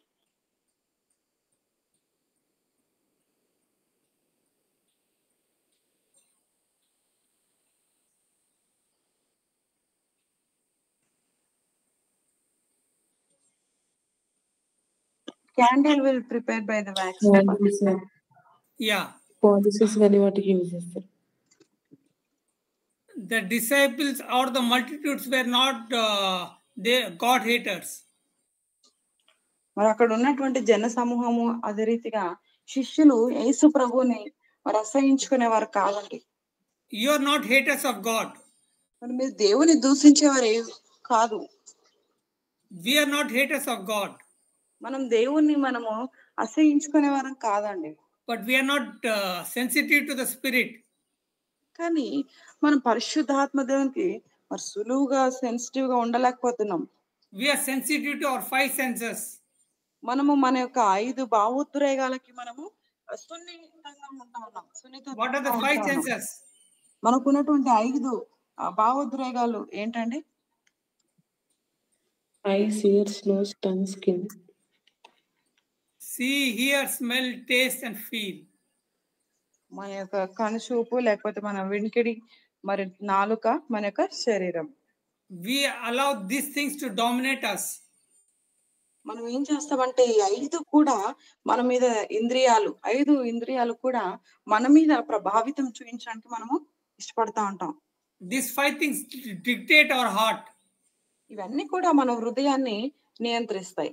Candle will prepare by the wax. Yeah. Policies గాని వాటికి యూజ్ చేస్తారు. The disciples or the multitudes were not they God haters. మరి అక్కడ ఉన్నటువంటి జన సమూహము అదే రీతిగా శిష్యులు యేసు ప్రభువుని మరి అసహించుకునేవారు కాదండి. You are not haters of God. మరి మీరు దేవుని దూషించేవారు కాదు. We are not haters of God. మనం దేవుణ్ణి మనము అసహించుకునేవారం కాదండి. But we are not sensitive to the spirit. కానీ మనం పరిశుద్ధాత్మ దేవునికి మరి సులువుగా సెన్సిటివ్ గా ఉండలేకపోతున్నాం. We are sensitive to our 5 senses. మనము మన యొక్క 5 భావోద్రేగాలకి మనము సున్నితంగా ఉంటా ఉన్నాం. What are the 5 senses? మనకున్నటువంటి 5 భావోద్రేగాలు ఏంటండి? Eyes, ears, nose, tongue, skin. See, hear, smell, taste and feel. మన యొక్క కనుచూపు లేకపోతే మన వినికిడి, మరి నాలుక మన యొక్క శరీరం. We allow these things to dominate us. మనం ఏం చేస్తామంటే ఈ 5 కూడా మన మీద ఇంద్రియాలు 5 ఇంద్రియాలు కూడా మన మీద ప్రభావితం చూపించడానికి మనము ఇష్టపడతా ఉంటాం. These 5 things dictate our heart. ఇవన్నీ కూడా మన హృదయాన్ని నియంత్రిస్తాయి.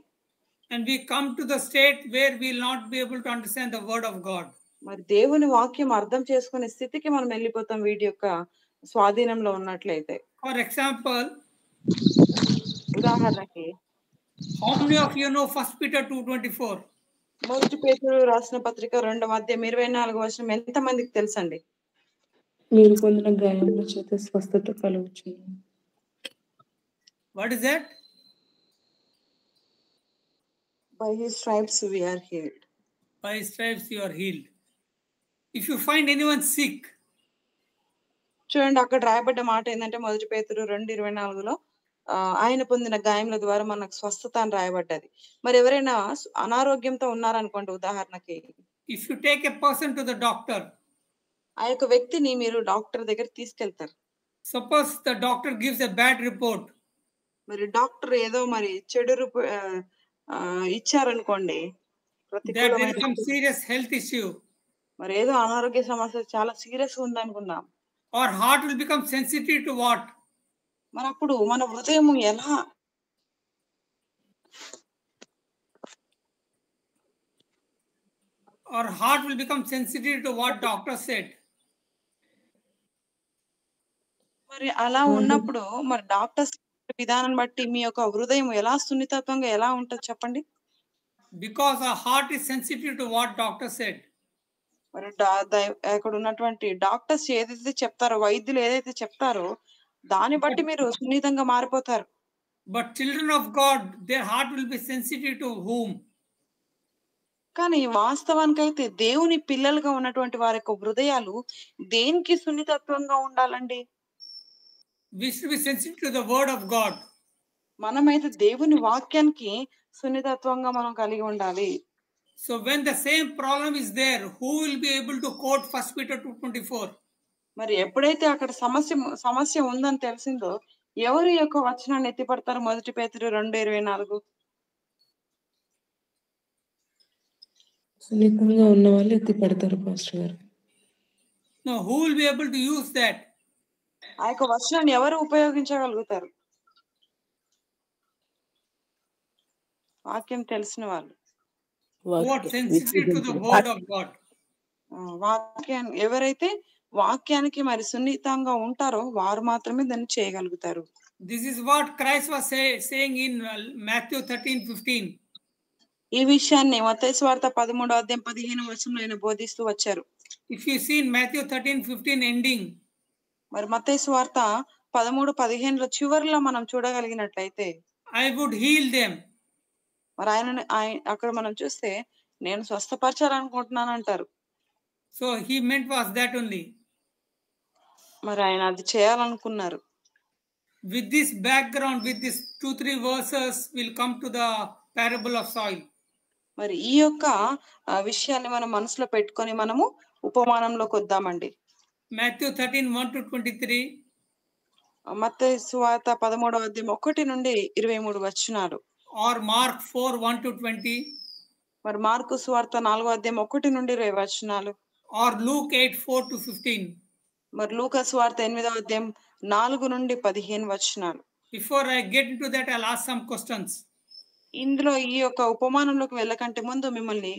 And we come to the state where we will not be able to understand the word of God. మరి దేవుని వాక్యం అర్థం చేసుకునే స్థితికి మనం వెళ్ళిపోతాం వీటి యొక్క స్వాధీనంలో ఉన్నట్లయితే. For example, ఉదాహరణకి how many of you know 1 Peter 2:24? మొదటి పేతురు రాసిన పత్రిక 2:24 ఎంత మందికి తెలుసండి? మీరు పొందిన గాయముల చేత స్వస్థత కలుగుచును. What is that? By his stripes we are healed. By his stripes you are healed. If you find anyone sick, చూడండి అక్కడ రాయబడ్డ మాట ఏంటంటే మొదటి పేతురు 2:24లో ఆయన పొందిన గాయముల ద్వారా మనకు స్వస్థత అని రాయబడ్డది. మరి ఎవరైనా అనారోగ్యంతో ఉన్నారనుకోండి ఉదాహరణకి, if you take a person to the doctor, ఆ యొక్క వ్యక్తిని మీరు డాక్టర్ దగ్గర తీసుకెళ్తారు. suppose the doctor gives a bad report, మరి డాక్టర్ ఏదో మరి చెడు ఇచ్చారనుకోండి, there is some serious health issue, మరి ఏదో అనారోగ్య సమస్య చాలా సీరియస్ ఉందనుకుందాం, our heart will become sensitive to what? మరి అప్పుడు మన హృదయం ఎలా Our heart will become sensitive to what doctor said. మరి అలా ఉన్నప్పుడు మరి డాక్టర్స్ విధానం బట్టి మీ యొక్క హృదయం ఎలా సున్నితత్వంగా ఎలా ఉంటుంది చెప్పండి? Because our heart is sensitive to what doctor said. మరి అక్కడ ఉన్నటువంటి డాక్టర్స్ ఏదైతే చెప్తారో, వైద్యులు ఏదైతే చెప్తారో దాన్ని బట్టి మీరు సున్నితంగా మారిపోతారు. But children of God, their heart will be sensitive to whom? కానీ వాస్తవానికైతే దేవుని పిల్లలుగా ఉన్నటువంటి వారి యొక్క హృదయాలు దేనికి సున్నితత్వంగా ఉండాలండి? We should be sensitive to the word of God. మనమైతే దేవుని వాక్యానికి సున్నితత్వంగా మనం కలిగి ఉండాలి. So when the same problem is there, who will be able to quote 1 Peter 2:24? మరి ఎప్పుడైతే అక్కడ సమస్య ఉందని తెలిసిందో ఎవరు యొక్క వచనాన్ని ఎత్తిపడతారు? మొదటి పేతురు 2:24. సున్నితంగా ఉన్న వాళ్ళు ఎత్తిపడతారు పాస్టర్ గారు. No, who will be able to use that? ఆ యొక్క వచనాన్ని ఎవరు ఉపయోగించగలుగుతారు? వాక్యం తెలిసిన వాళ్ళు. What sensitive to the word of God. వాక్యాన్ని ఎవరైతే వాక్యానికి మరి సున్నితంగా ఉంటారో వారు మాత్రమే దాన్ని చేయగలుగుతారు. This is what Christ was saying in Matthew 13:15. ఈ విషయాన్ని మత్తయి సువార్త 13:15 ఆయన బోధిస్తూ వచ్చారు. If you see in Matthew 13:15 ending, మరి మత్తయి సువార్త 13:15 చివరిలో మనం చూడగలిగినట్లయితే I would heal them. మరి ఆయన అక్కడ మనం చూస్తే నేను స్వస్థపరచాలనుకుంటున్నాను అంటారు. So he meant was that only. మరి ఆయన అది చేయాలనుకున్నారు. With this background, with this 2-3 verses, we'll come to the parable of soil. మరి ఈ యొక్క విషయాన్ని మనం మనసులో పెట్టుకొని మనము ఉపమానంలోకి వద్దామండి. Matthew 13:1-23. మత్తయి సువార్త 13:1 నుండి 23 వచనాలు. Or Mark 4:1-20. మరి మార్కు సువార్త 4:1 నుండి 20 వచనాలు. Or Luke 8:4-15. మరి లూకా సువార్త 8:4 నుండి 15 వచనాలు. Before I get into that, I'll ask some questions. ఇందులో ఈ యొక్క ఉపమానంలోకి వెళ్ళకంటే ముందు మిమ్మల్ని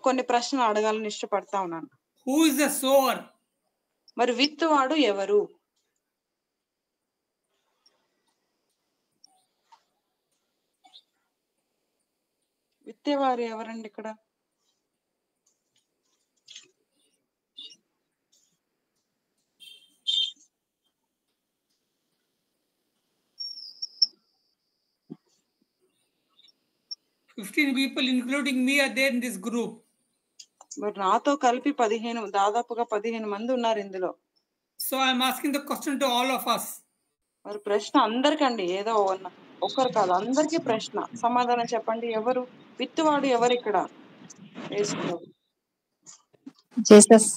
కొన్ని ప్రశ్నలు అడగాలని ఇష్టపడతా ఉన్నాను. Who is the sower? మరి విత్తువాడు ఎవరు? విత్తేవారు ఎవరండి ఇక్కడ? $15 people, including me, are there in this group. మరి నాతో కలిపి దాదాపుగా 15 మంది ఉన్నారు ఇందులో. So I'm asking the question to all of us. మరి ప్రశ్న అందరికండి, ఏదో ఒక్కరు కాదు, అందరికీ ప్రశ్న. సమాధానం చెప్పండి. ఎవరు విత్తువాడు? ఎవరు ఇక్కడ? Jesus.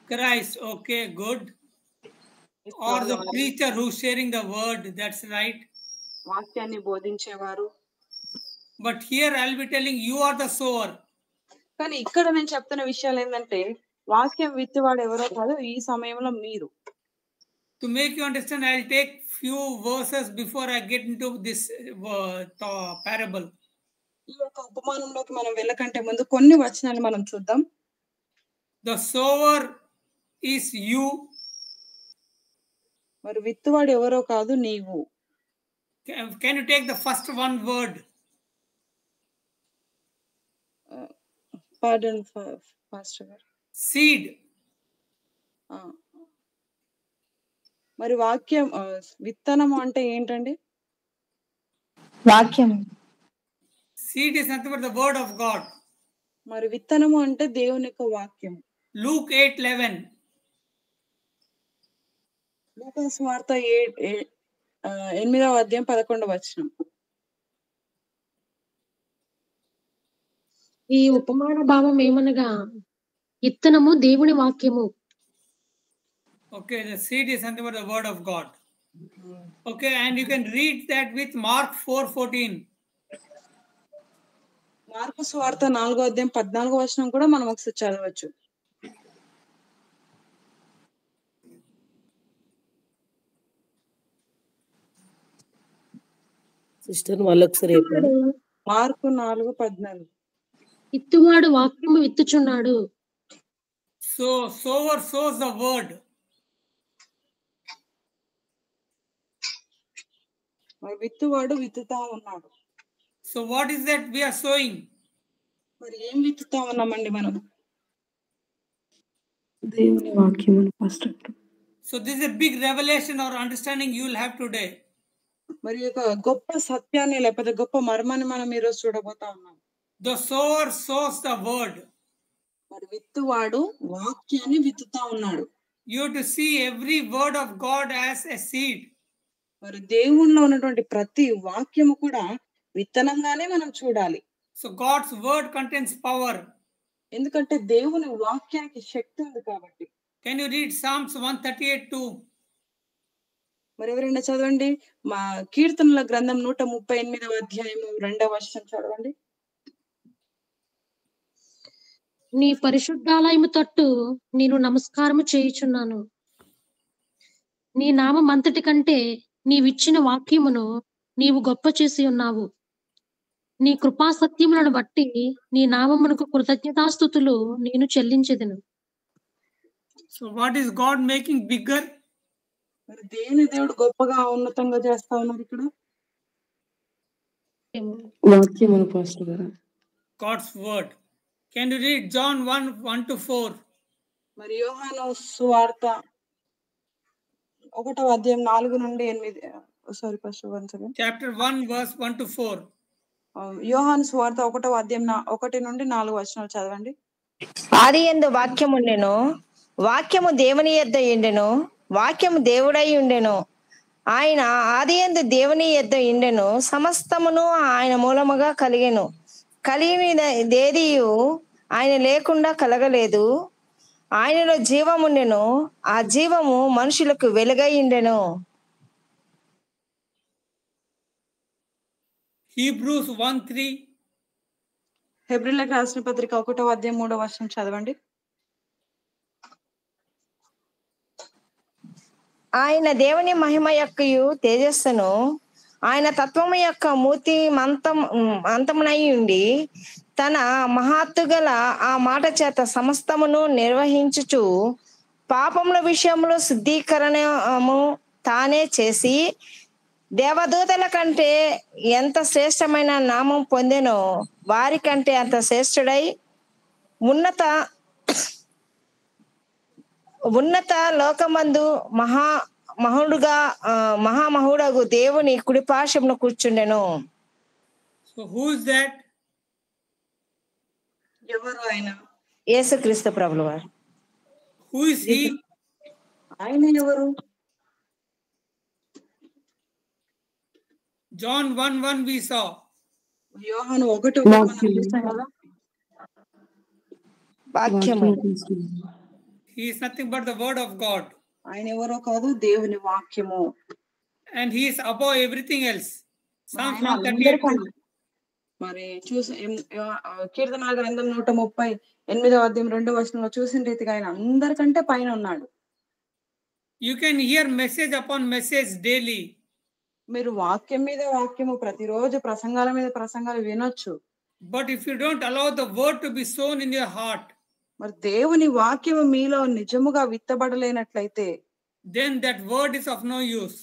Christ. Okay, good. or the preacher who's sharing the word. That's right. వాక్యాన్ని బోధించేవారు. But here I'll be telling you are the sower. కానీ ఇక్కడ నేను చెప్తున్న విషయాలు ఏంటంటే వాక్యం విత్తువాడు ఎవరో కాదు, ఈ సమయంలో మీరు. To make you understand, I'll take few verses before I get into this parable. ఈ యొక్క ఉపమానంలోకి మనం వెళ్ళకంటే ముందు కొన్ని వచనాలు మనం చూద్దాం. The sower is you. మరి విత్తువాడు ఎవరో కాదు, నీవు. Can you take the first one word? Pardon, Pastor. Seed. మరి వాక్యం విత్తనము అంటే ఏంటండి? వాక్యం. Seed is nothing but the word of God. మరి విత్తనము అంటే దేవుని యొక్క వాక్యం. Luke 8:11. లూకా సువార్త 8వ అధ్యాయం 11వ వచనం. ఈ ఉపమాన భావం ఏమనగా విత్తనము దేవుని వాక్యము. Okay, the seed is nothing but the word of God. Okay, and you can read that with Mark 4:14. Mark సువార్త 4వ అధ్యాయం 14వ వచనం కూడా మనం ఒకసారి చదవచ్చు. సిస్టర్ వాళ్ళొకసారి చెప్పండి. మార్కు 4:14. విత్తువాడు వాక్యము విత్తుచున్నాడు. So sower sows the word. మరి విత్తువాడు విత్తుతా ఉన్నాడు. So what is that we are sowing? మరి ఏం విత్తుతా ఉన్నామండి మనం? దేవుని వాక్యమును first. So this is a big revelation or understanding you will have today. మరి ఒక గొప్ప సత్యాన్ని లేకపోతే గొప్ప మర్మాన్ని మనం ఈ రోజు చూడబోతా ఉన్నాం. The sower sows the word. మరి విత్తువాడు వాక్యాన్ని విత్తుతా ఉన్నాడు. You have to see every word of God as a seed. మరి దేవునిలో ఉన్నటువంటి ప్రతి వాక్యము కూడా విత్తనంగానే మనం చూడాలి. So God's word contains power. ఎందుకంటే దేవుని వాక్యానికి శక్తి ఉంది కాబట్టి. Can you read Psalms 138:2? మరి ఎవరైనా చదవండి. మా కీర్తనల గ్రంథం 138వ అధ్యాయము 2వ వచనం చదవండి. నీ పరిశుద్ధాలయము తట్టు నేను నమస్కారము చేయుచున్నాను. నీ నామం అంతటి కంటే నీవిచ్చిన వాక్యమును నీవు గొప్ప చేసి ఉన్నావు. నీ కృపా సత్యములను బట్టి నీ నామమునకు కృతజ్ఞతాస్తుతులు నేను చెల్లించెదను. So what is God making bigger? మరి దేవుడు గొప్పగా ఉన్నతంగా చేస్తా ఉన్నారు ఇక్కడ. వాక్యమును పాస్టర్ గారు. God's word. Can you read John 1:1-4? మరి యోహాను సువార్త 1వ అధ్యాయం 4 నుండి 8. Sorry first one second. Chapter 1 verse 1-4. యోహాను సువార్త 1వ అధ్యాయం 1 నుండి 4 వచనాలు చదవండి. ఆదియందు వాక్యము ఉండెను, వాక్యము దేవుని యొద్ద ఉండెను, వాక్యము దేవుడై ఉండెను. ఆయన ఆదియందు దేవుని యొద్ద ఉండెను, సమస్తమును ఆయన మూలముగా కలిగెను. కలిగినదేదియు ఆయన లేకుండా కలగలేదు. ఆయనలో జీవముండెను, ఆ జీవము మనుషులకు వెలుగై ఉండెను. Hebrews 1:3. హెబ్రీయులకు రాసిన పత్రిక 1వ అధ్యాయం 3వ వచనం చదవండి. ఆయన దేవుని మహిమ యొక్కయు తేజస్సును, ఆయన తత్వము యొక్క మూర్తి అంతమునై ఉండి తన మహత్తు గల ఆ మాట చేత సమస్తమును నిర్వహించుచు పాపముల విషయంలో శుద్ధీకరణము తానే చేసి దేవదూతల కంటే ఎంత శ్రేష్టమైన నామం పొందెనో వారి కంటే అంత శ్రేష్ఠుడై ఉన్నత లోకమందు మహామహుడగు దేవుని కుడిపార్శ్వమున కూర్చుండెను. So who is that? ఎవరు ఆయన? యేసుక్రీస్తు ప్రభుల వారు. Who is he? ఆయన ఎవరు? John 1:1 we saw. యోహాను 1:1 చూసాం కదా. వాక్యము. He is nothing but the word of God. ఆయన ఎవరో కాదు, దేవుని వాక్యము. And he is above everything else. Psalms ఆయన 138. అందరికన్నా మరి చూసి కీర్తనల గ్రంథం 138 చూసిన రీతిగా ఆయన అందరికంటే పైన ఉన్నాడు. You can hear message upon message daily. మీరు వాక్యం మీద వాక్యము ప్రతిరోజు ప్రసంగాల మీద ప్రసంగాలు వినొచ్చు. But if you don't allow the word to be sown in your heart, మరి దేవుని వాక్యము మీలో నిజముగా విత్తబడలేనట్లయితే then that word is of no use.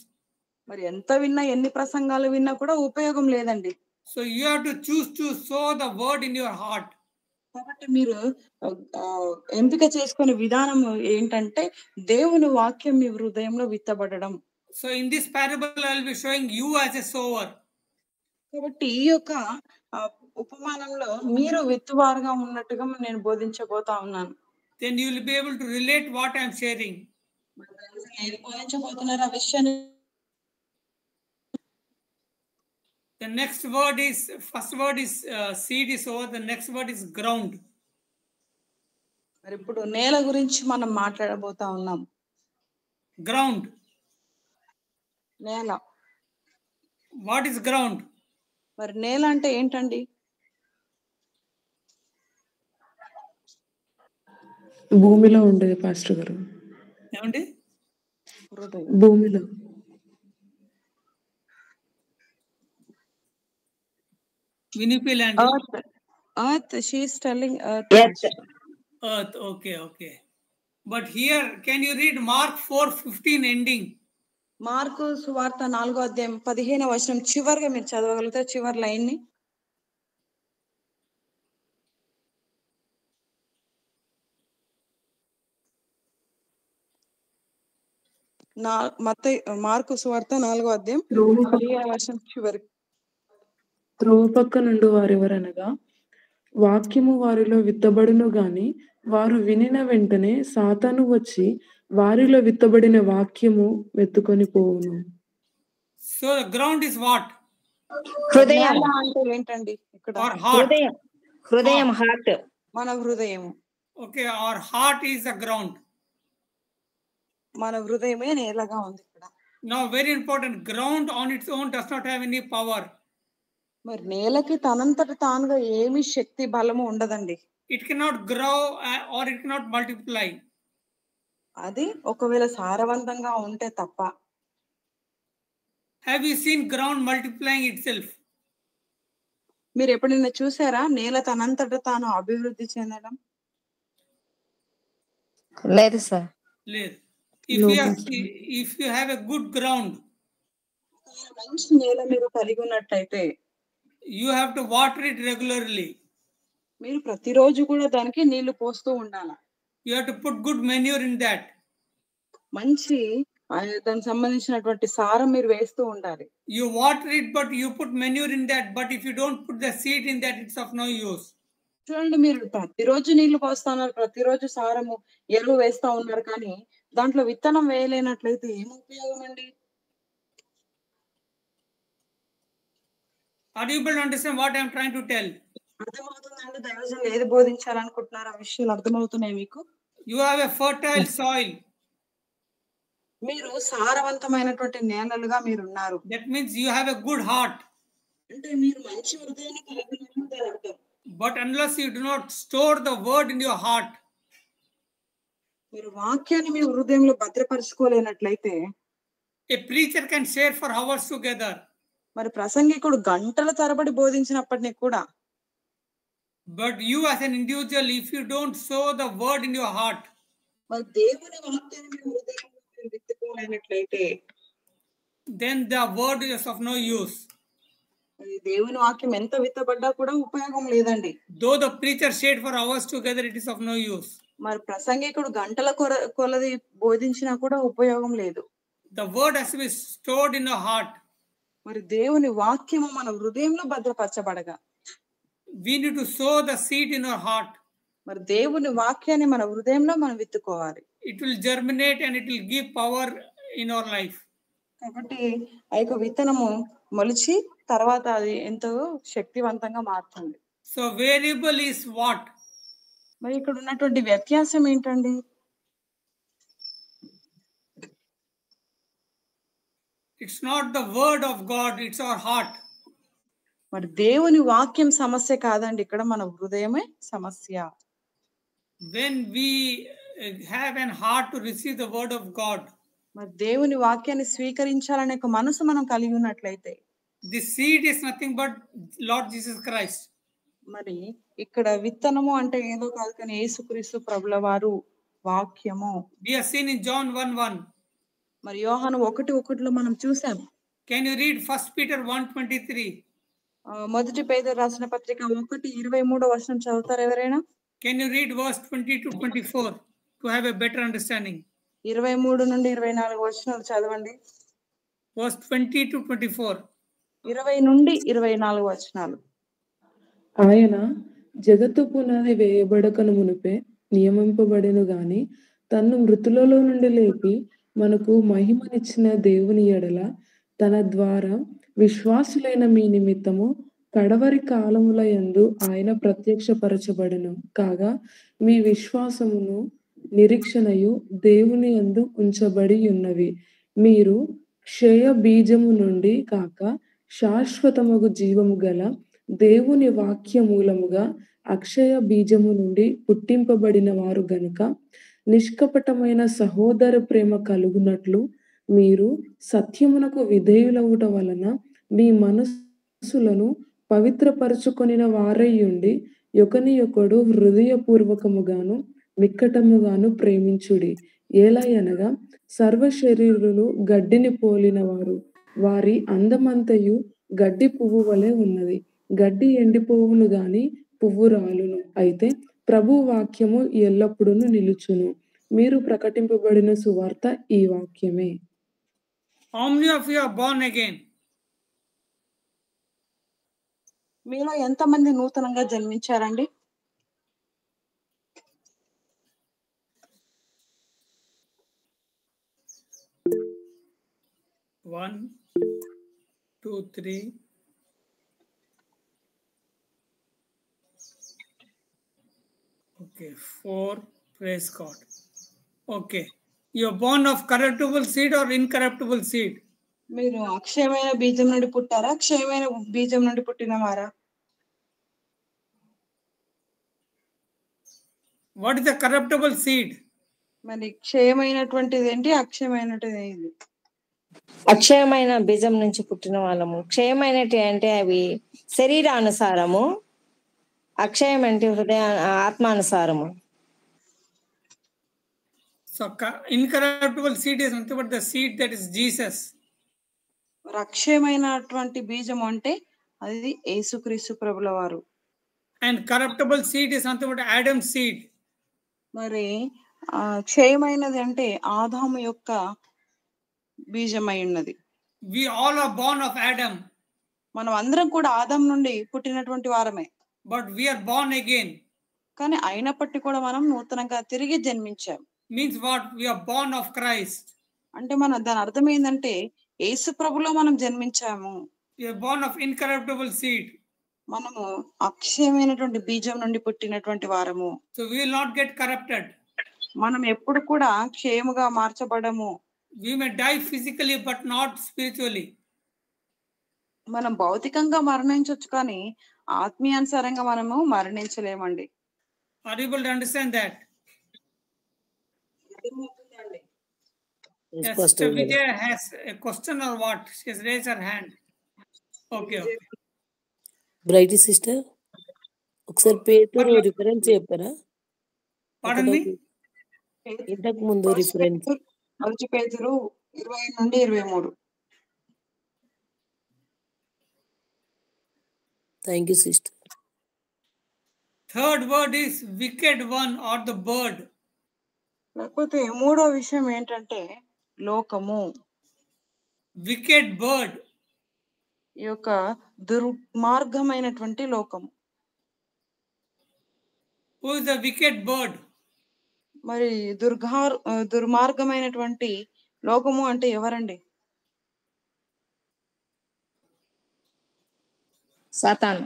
మరి ఎంత విన్నా, ఎన్ని ప్రసంగాలు విన్నా కూడా ఉపయోగం లేదండి. So you have to choose to sow the word in your heart. కాబట్టి మీరు ఎంపిక చేసుకునే విధానం ఏంటంటే దేవుని వాక్యం మీ హృదయంలో విత్తబడడం. So in this parable I will be showing you as a sower. కాబట్టి ఈ యొక్క ఉపమానంలో మీరు విత్తువారుగా ఉన్నట్టుగా నేను బోధించబోతా ఉన్నాను. Then you will be able to relate what I am sharing. ఏది బోధించబోతున్నారు ఆ విషయాన్ని. The next word is, first word is seed is over, the next word is ground. మరి ఇప్పుడు నేల గురించి మనం మాట్లాడబోతా ఉన్నాం. Ground. నేల. What is ground? మరి నేల అంటే ఏంటండి? భూమిలో ఉండేది పాస్టర్ గారు. ఏమండి? భూమిలో. Winnipeg land. Earth. She is telling earth. Earth. Okay. But here, can you read Mark 4:15 ending? Mark సువార్త 4:15 చివరిగా మీరు చదవగలుగుతారు, చివరి లైన్ ని. మార్కు సువార్త 4:15 చివరి. త్రోవ పక్క నుండి వారెవరనగా వాక్యము వారిలో విత్తబడును గాని వారు వినిన వెంటనే సాతాను వచ్చి వారిలో విత్తబడిన వాక్యము వెత్తుకొని పోవును. So the ground is what? హృదయం అంటే ఏంటండి ఇక్కడ? Or heart. హృదయం హార్ట్. మన హృదయం. Okay, our heart is the ground. మన హృదయమే నేలగా ఉంది ఇక్కడ. Now very important, ground on its own does not have any power. మరి నేలకి తనంతట తానుగా ఏమి శక్తి బలము ఉండదండి. It cannot grow or it cannot multiply. అది ఒకవేళ సారవంతంగా ఉంటే తప్ప. Have you seen ground multiplying itself? మీరు ఎప్పుడైనా చూసారా నేల తనంతట తాను అభివృద్ధి చెందడం? లేదు సార్. లేదు. If you have a good ground, మంచి నేల మీరు కలిగి ఉన్నట్టయితే you have to water it regularly. మీరు ప్రతిరోజు కూడా దానికి నీళ్లు పోస్తూ ఉండాలి. You have to put good manure in that. మంచి దానికి సంబంధించినటువంటి సారం మీరు వేస్తూ ఉండాలి. You water it, but you put manure in that. But if you don't put the seed in that, it's of no use. చూడండి, మీరు ప్రతిరోజు నీళ్లు పోస్తున్నారు, ప్రతిరోజు సారము ఎరువు వేస్తా ఉన్నారు, కానీ దాంట్లో విత్తనం వేయలేనట్లయితే ఏం ఉపయోగం అండి? Are you able to understand what I am trying to tell? అర్థమవుతుందండి దైవజనులు ఏది బోధించాలనుకుంటున్నారు? ఆ విషయాలు అర్థమవుతున్నాయి మీకు? You have a fertile soil. మీరు సారవంతమైనటువంటి నేలలుగా మీరు ఉన్నారు. That means you have a good heart. అంటే మీరు మంచి హృదయాన్ని కలిగి ఉన్నారు అర్థం. But unless you do not store the word in your heart, మీరు వాక్యాన్ని మీ హృదయంలో భద్రపరచుకోలేనట్లయితే a preacher can share for hours together. మరి ప్రసంగికుడు గంటల తరబడి బోధించినప్పటికీ కూడా, but you as an individual, if you don't sow the word in your heart, మరి దేవుని వాక్యాన్ని మీ హృదయంలో విత్తుకోలేనట్లయితే then the word is of no use. దేవుని వాక్యం ఎంత విత్తబడ్డా కూడా ఉపయోగం లేదండి. Though the preacher shared for hours together, it is of no use. మరి ప్రసంగికుడు గంటల కొలది బోధించినా కూడా ఉపయోగం లేదు. The word has to be stored in your heart. మరి దేవుని వాక్యము మన హృదయంలో భద్రపరచబడగా, we need to sow the seed in our heart. మరి దేవుని వాక్యాన్ని మన హృదయంలో మనం విత్తుకోవాలి. It will germinate and it will give power in our life. కాబట్టి ఆ యొక్క విత్తనము మొలిచి తర్వాత అది ఎంతో శక్తివంతంగా మారుతుంది. So variable is what? మరి ఇక్కడ ఉన్నటువంటి వ్యత్యాసం ఏంటండి? It's not the word of God, it's our heart. మరి దేవుని వాక్యం సమస్య కాదండి, ఇక్కడ మన హృదయమే సమస్య. When we have an heart to receive the word of God, మరి దేవుని వాక్యాన్ని స్వీకరించాలనే ఒక మనసు మనం కలిగి ఉన్నట్లయితే, the seed is nothing but Lord Jesus Christ. మరి ఇక్కడ విత్తనము అంటే ఏదో కాదు కానీ యేసుక్రీస్తు ప్రభుల వారు వాక్యము. We have seen in John 1:1. మరి యోహాను 1:1 మనం చూసాం. Can you read 1 Peter 1:23? మొదటి పేతురు రాసిన పత్రిక 1:23 చదువుతారు ఎవరైనా? Can you read verse 20 to 24 to have a better understanding? 23 నుండి 24 వచనాలు చదవండి. Verse 20 to 24. 20 నుండి 24 వచనాలు. ఆయన జగత్తు పునాది వేయబడకను మునిపే నియమింపబడెను గాని తన్ను మృతులలో నుండి లేపి మనకు మహిమనిచ్చిన దేవుని ఎడల తన ద్వారా విశ్వాసులైన మీ నిమిత్తము కడవరి కాలముల యందు ఆయన ప్రత్యక్షపరచబడెను. కాగా మీ విశ్వాసమును నిరీక్షణయు దేవుని యందు ఉంచబడి ఉన్నవి. మీరు క్షయ బీజము నుండి కాక శాశ్వతమగు జీవము గల దేవుని వాక్య మూలముగా అక్షయ బీజము నుండి పుట్టింపబడిన వారు గనుక నిష్కపటమైన సహోదర ప్రేమ కలుగునట్లు మీరు సత్యమునకు విధేయులవుట వలన మీ మనస్సులను పవిత్రపరచుకొనిన వారయ్యుండి ఒకనియొకడు హృదయపూర్వకముగాను మిక్కటముగాను ప్రేమించుడి. ఏలయనగా సర్వ శరీరులు గడ్డిని పోలిన వారు, వారి అందమంతయు గడ్డి పువ్వు వలె ఉన్నది. గడ్డి ఎండిపోవును గాని పువ్వు రాలును, అయితే ప్రభు వాక్యము ఎల్లప్పుడూ నిలుచును. మీరు ప్రకటింపబడిన సువార్త ఈ వాక్యమే. How many of you are born again? మీలో ఎంతమంది నూతనంగా జన్మించారండి? One, two, three. Okay, 4. Praise God. Okay. You are born of corruptible seed or incorruptible seed? మీరు అక్షయమైన బీజం నుండి పుట్టారా, క్షయమైన బీజం నుండి పుట్టినవారా? What is the corruptible seed? మరి క్షయమైనటువంటిది ఏంటి, అక్షయమైనటువంటిది ఏంటి? అక్షయమైన బీజం నుంచి పుట్టిన వాళ్ళము. క్షయమైనటి అంటే అవి శరీరానుసారము, అక్షయం అంటే హృదయ ఆత్మానుసారము. So incorruptible seed is nothing but the seed that is Jesus. మరి అక్షయమైనటువంటి బీజం అంటే అది యేసుక్రీస్తు ప్రభుల వారు. And corruptible seed is nothing but Adam's seed. మరి క్షయమైనది అంటే ఆదాము యొక్క బీజమై ఉన్నది. We all are born of Adam. మనం అందరం కూడా ఆదాము నుండి పుట్టినటువంటి వారమే. But we are born again. కానీ అయినప్పటికీ కూడా మనం నూతనంగా తిరిగి జన్మించాం. Means what? We are born of Christ. అంటే దాని అర్థం ఏంటంటే యేసు ప్రభులో మనం జన్మించాము. We are born of incorruptible seed. మనము అక్షయమైనటువంటి బీజం నుండి పుట్టినటువంటి వారము. So we will not get corrupted. మనం ఎప్పుడు కూడా క్షయముగా మార్చబడము. We may die physically but not spiritually. మనం భౌతికంగా మరణించవచ్చు కానీ ఆత్మీయానుసారంగా మనము మరణించలేమండి. Are you able to understand that? Yes, Sister Vijay has a question or what? She has raised her hand. Okay. Bright sister, ఒకసారి పేతురు reference చెప్పారా? Pardon me? ఇంతకు ముందు reference. మొదటి పేతురు 20 నుండి 23. Thank you sister. Third word is wicked one or the bird. లేకపోతే మూడో విషయం ఏంటంటే లోకము. Wicked bird. ఈ యొక్క దుర్మార్గమైనటువంటి లోకము. Who is the wicked bird? మరి దుర్మార్గమైనటువంటి లోకము అంటే ఎవరండి? సాతాను.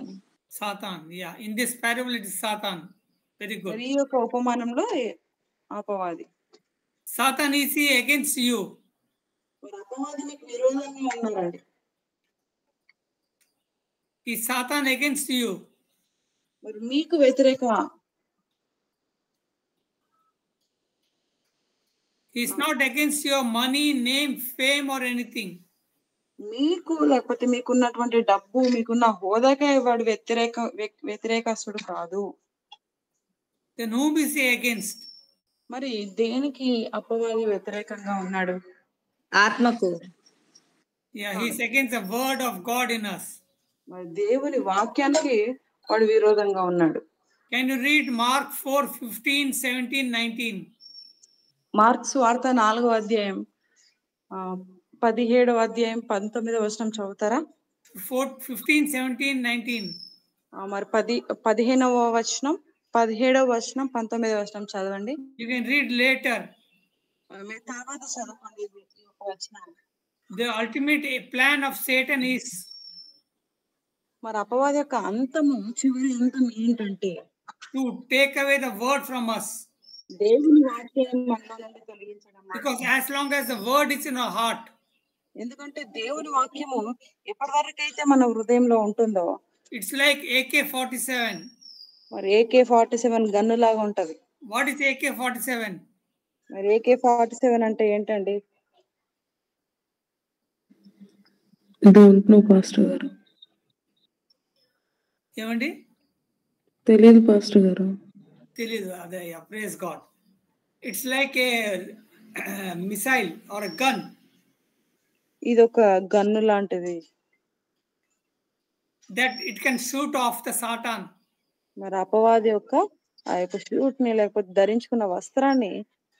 Satan. Yeah. In this parable it is Satan. Very good. ఈ యొక్క ఉపమానంలో అపవాది. Satan is he against you. మరి అపవాది మీకు విరోధంగా ఉన్నారండి. Is Satan against you? మరి మీకు వ్యతిరేకమా? He's not against your money, name, fame or anything. మీకు లేకపోతే మీకున్నటువంటి డబ్బు, మీకున్న హోదాకే వాడు వ్యతిరేకస్తుడు కాదు. Then whom is he against? మరి దేనికి అపవాది వ్యతిరేకంగా ఉన్నాడు? ఆత్మకు. Yeah, he's against the word of God in us. మరి దేవుని వాక్యానికి వాడు విరోధంగా ఉన్నాడు. Can you read Mark 4:15, 17, 19? Marks వార్త 4వ అధ్యాయం 17వ అధ్యాయం 19వ వచనం చదువుతారా? 15, 17, 19. మరి 15వ వచనం, 17వ వచనం, 19వ వచనం చదవండి. You can read later. మీరు తర్వాత చదవండి ఈ వచనాలు. The ultimate plan of Satan is, మరి అపవాది యొక్క చివరి అంతం ఏంటంటే to take away the word from us. దేవుని వాక్యాన్ని మనలో నుండి తొలగించడం. Because as long as the word is in our heart, ఎందుకంటే దేవుని వాక్యము ఎప్పటి వరకు అయితే మన హృదయంలో ఉంటుందో, it's like AK-47. మరి AK-47 గన్ను లాగా ఉంటది. What is AK-47? మరి AK-47 అంటే ఏంటండి? డోంట్ నో పాస్టర్ గారు. ఏమండి? తెలియదు పాస్టర్ గారు. తెలీదు. అదే, praise God. It's like a missile or a gun. ఇది ఒక గన్ను లాంటిది. That it can shoot off the Satan. మరి అపవాది యొక్క ఆ యొక్క షూట్ ని లేకపోతే ధరించుకున్న వస్త్రాన్ని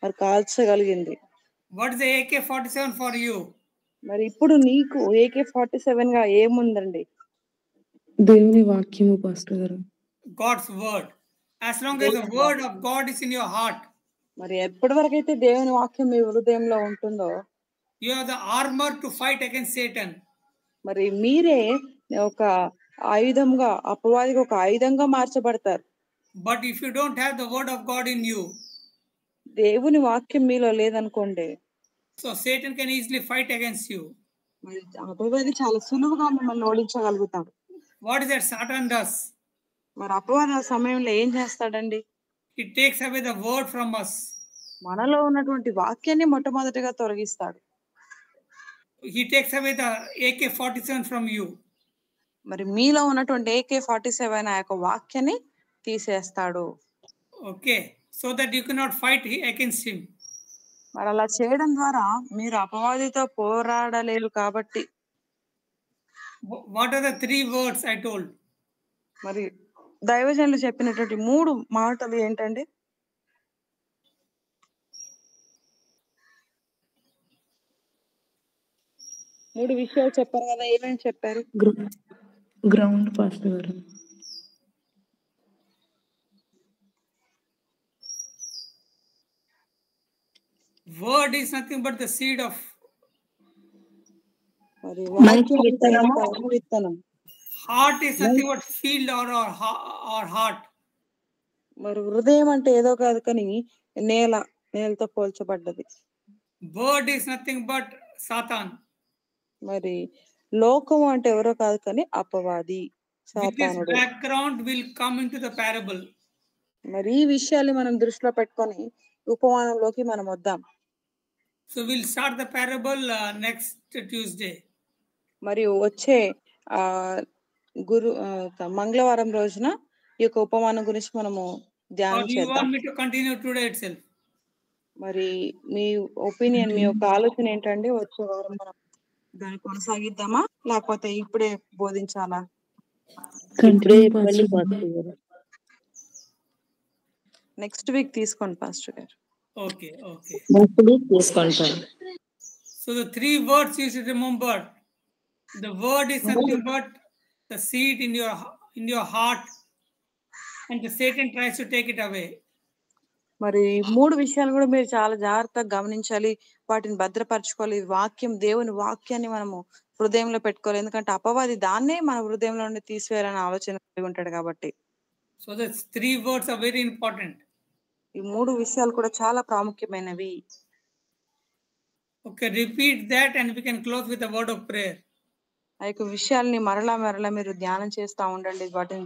మరి కాల్చగలిగింది. What is the AK-47 for you? మరి ఇప్పుడు నీకు AK-47 గా ఏముందండి? దేవుని వాక్యము పాస్టర్ గారు. God's word. As long as the word of God is in your heart, మరి ఎప్పటి వరకు అయితే దేవుని వాక్యం మీ హృదయంలో ఉంటుందో, you have the armor to fight against Satan. మరి మీరే ఒక ఆయుధంగా, అపవాదికి ఒక ఆయుధంగా మార్చబడతారు. But if you don't have the word of God in you, దేవుని వాక్యం మీలో లేదనుకోండి, so Satan can easily fight against you. మరి అపవాది చాలా సులువుగా మిమ్మల్ని ఓడించగలుగుతాడు. What is that Satan does? మరి అపవాది ఆ సమయంలో ఏం చేస్తాడండి? It takes away the word from us. మనలో ఉన్నటువంటి వాక్యాన్ని మొట్టమొదటిగా తొలగిస్తాడు. He takes away the AK-47 from you. మరి మీలో ఉన్నటువంటి AK-47 ఆ యొక్క వాక్యాన్ని తీసేస్తాడు. Okay, so that you cannot fight against him. మరి అలా చేయడం ద్వారా మీరు అపవాదితో పోరాడలేరు కాబట్టి. What are the 3 words I told? మరి దైవజనులు చెప్పినటువంటి 3 మాటలు ఏంటండి? మూడు విషయాలు చెప్పారు కదా, ఏమేమి చెప్పారు? గ్రౌండ్ పాస్టర్ గారు. Word is nothing but the seed of విత్తనం. Heart is nothing but field or heart. మరి హృదయం అంటే ఏదో కాదు కానీ నేలతో పోల్చబడ్డది. Word is nothing but Satan. మరి లోకం అంటే ఎవరో కాదు కానీ అపవాది, సాతానుడు. This background will come into the parable. మరి ఈ విషయాన్ని మనం దృష్టిలో పెట్టుకొని ఉపమానంలోకి మనం వద్దాం. So we'll start the parable next Tuesday. మరి వచ్చే మంగళవారం రోజున ఈ యొక్క ఉపమానం గురించి మనము ధ్యానం చేద్దాం. You want me to continue today itself? మరి మీ ఒపీనియన్, మీ యొక్క ఆలోచన ఏంటండి? వచ్చే వారం మనం దాన్ని కొనసాగిద్దామా లేకపోతే ఇప్పుడే బోధించాలా? నెక్స్ట్ వీక్ తీసుకోండి పాస్టర్ గారు. Okay. తీసుకుంటాం. So the 3 words you should remember. The word is nothing but the seed in your heart, and the Satan tries to take it away. మరి 3 విషయాలు కూడా మీరు చాలా జాగ్రత్తగా గమనించాలి, వాటిని భద్రపరచుకోవాలి. వాక్యం, దేవుని వాక్యాన్ని మనము హృదయంలో పెట్టుకోవాలి. ఎందుకంటే అపవాది దాన్నే మన హృదయంలో నుండి తీసివేయాలని ఆలోచన కలిగి ఉంటాడు కాబట్టి. So the 3 words are very important. ఈ 3 విషయాలు కూడా చాలా ప్రాముఖ్యమైనవి. Okay, repeat that and we can close with a word of prayer. ఆ యొక్క విషయాల్ని మరలా మీరు ధ్యానం చేస్తా ఉండండి. వాటిని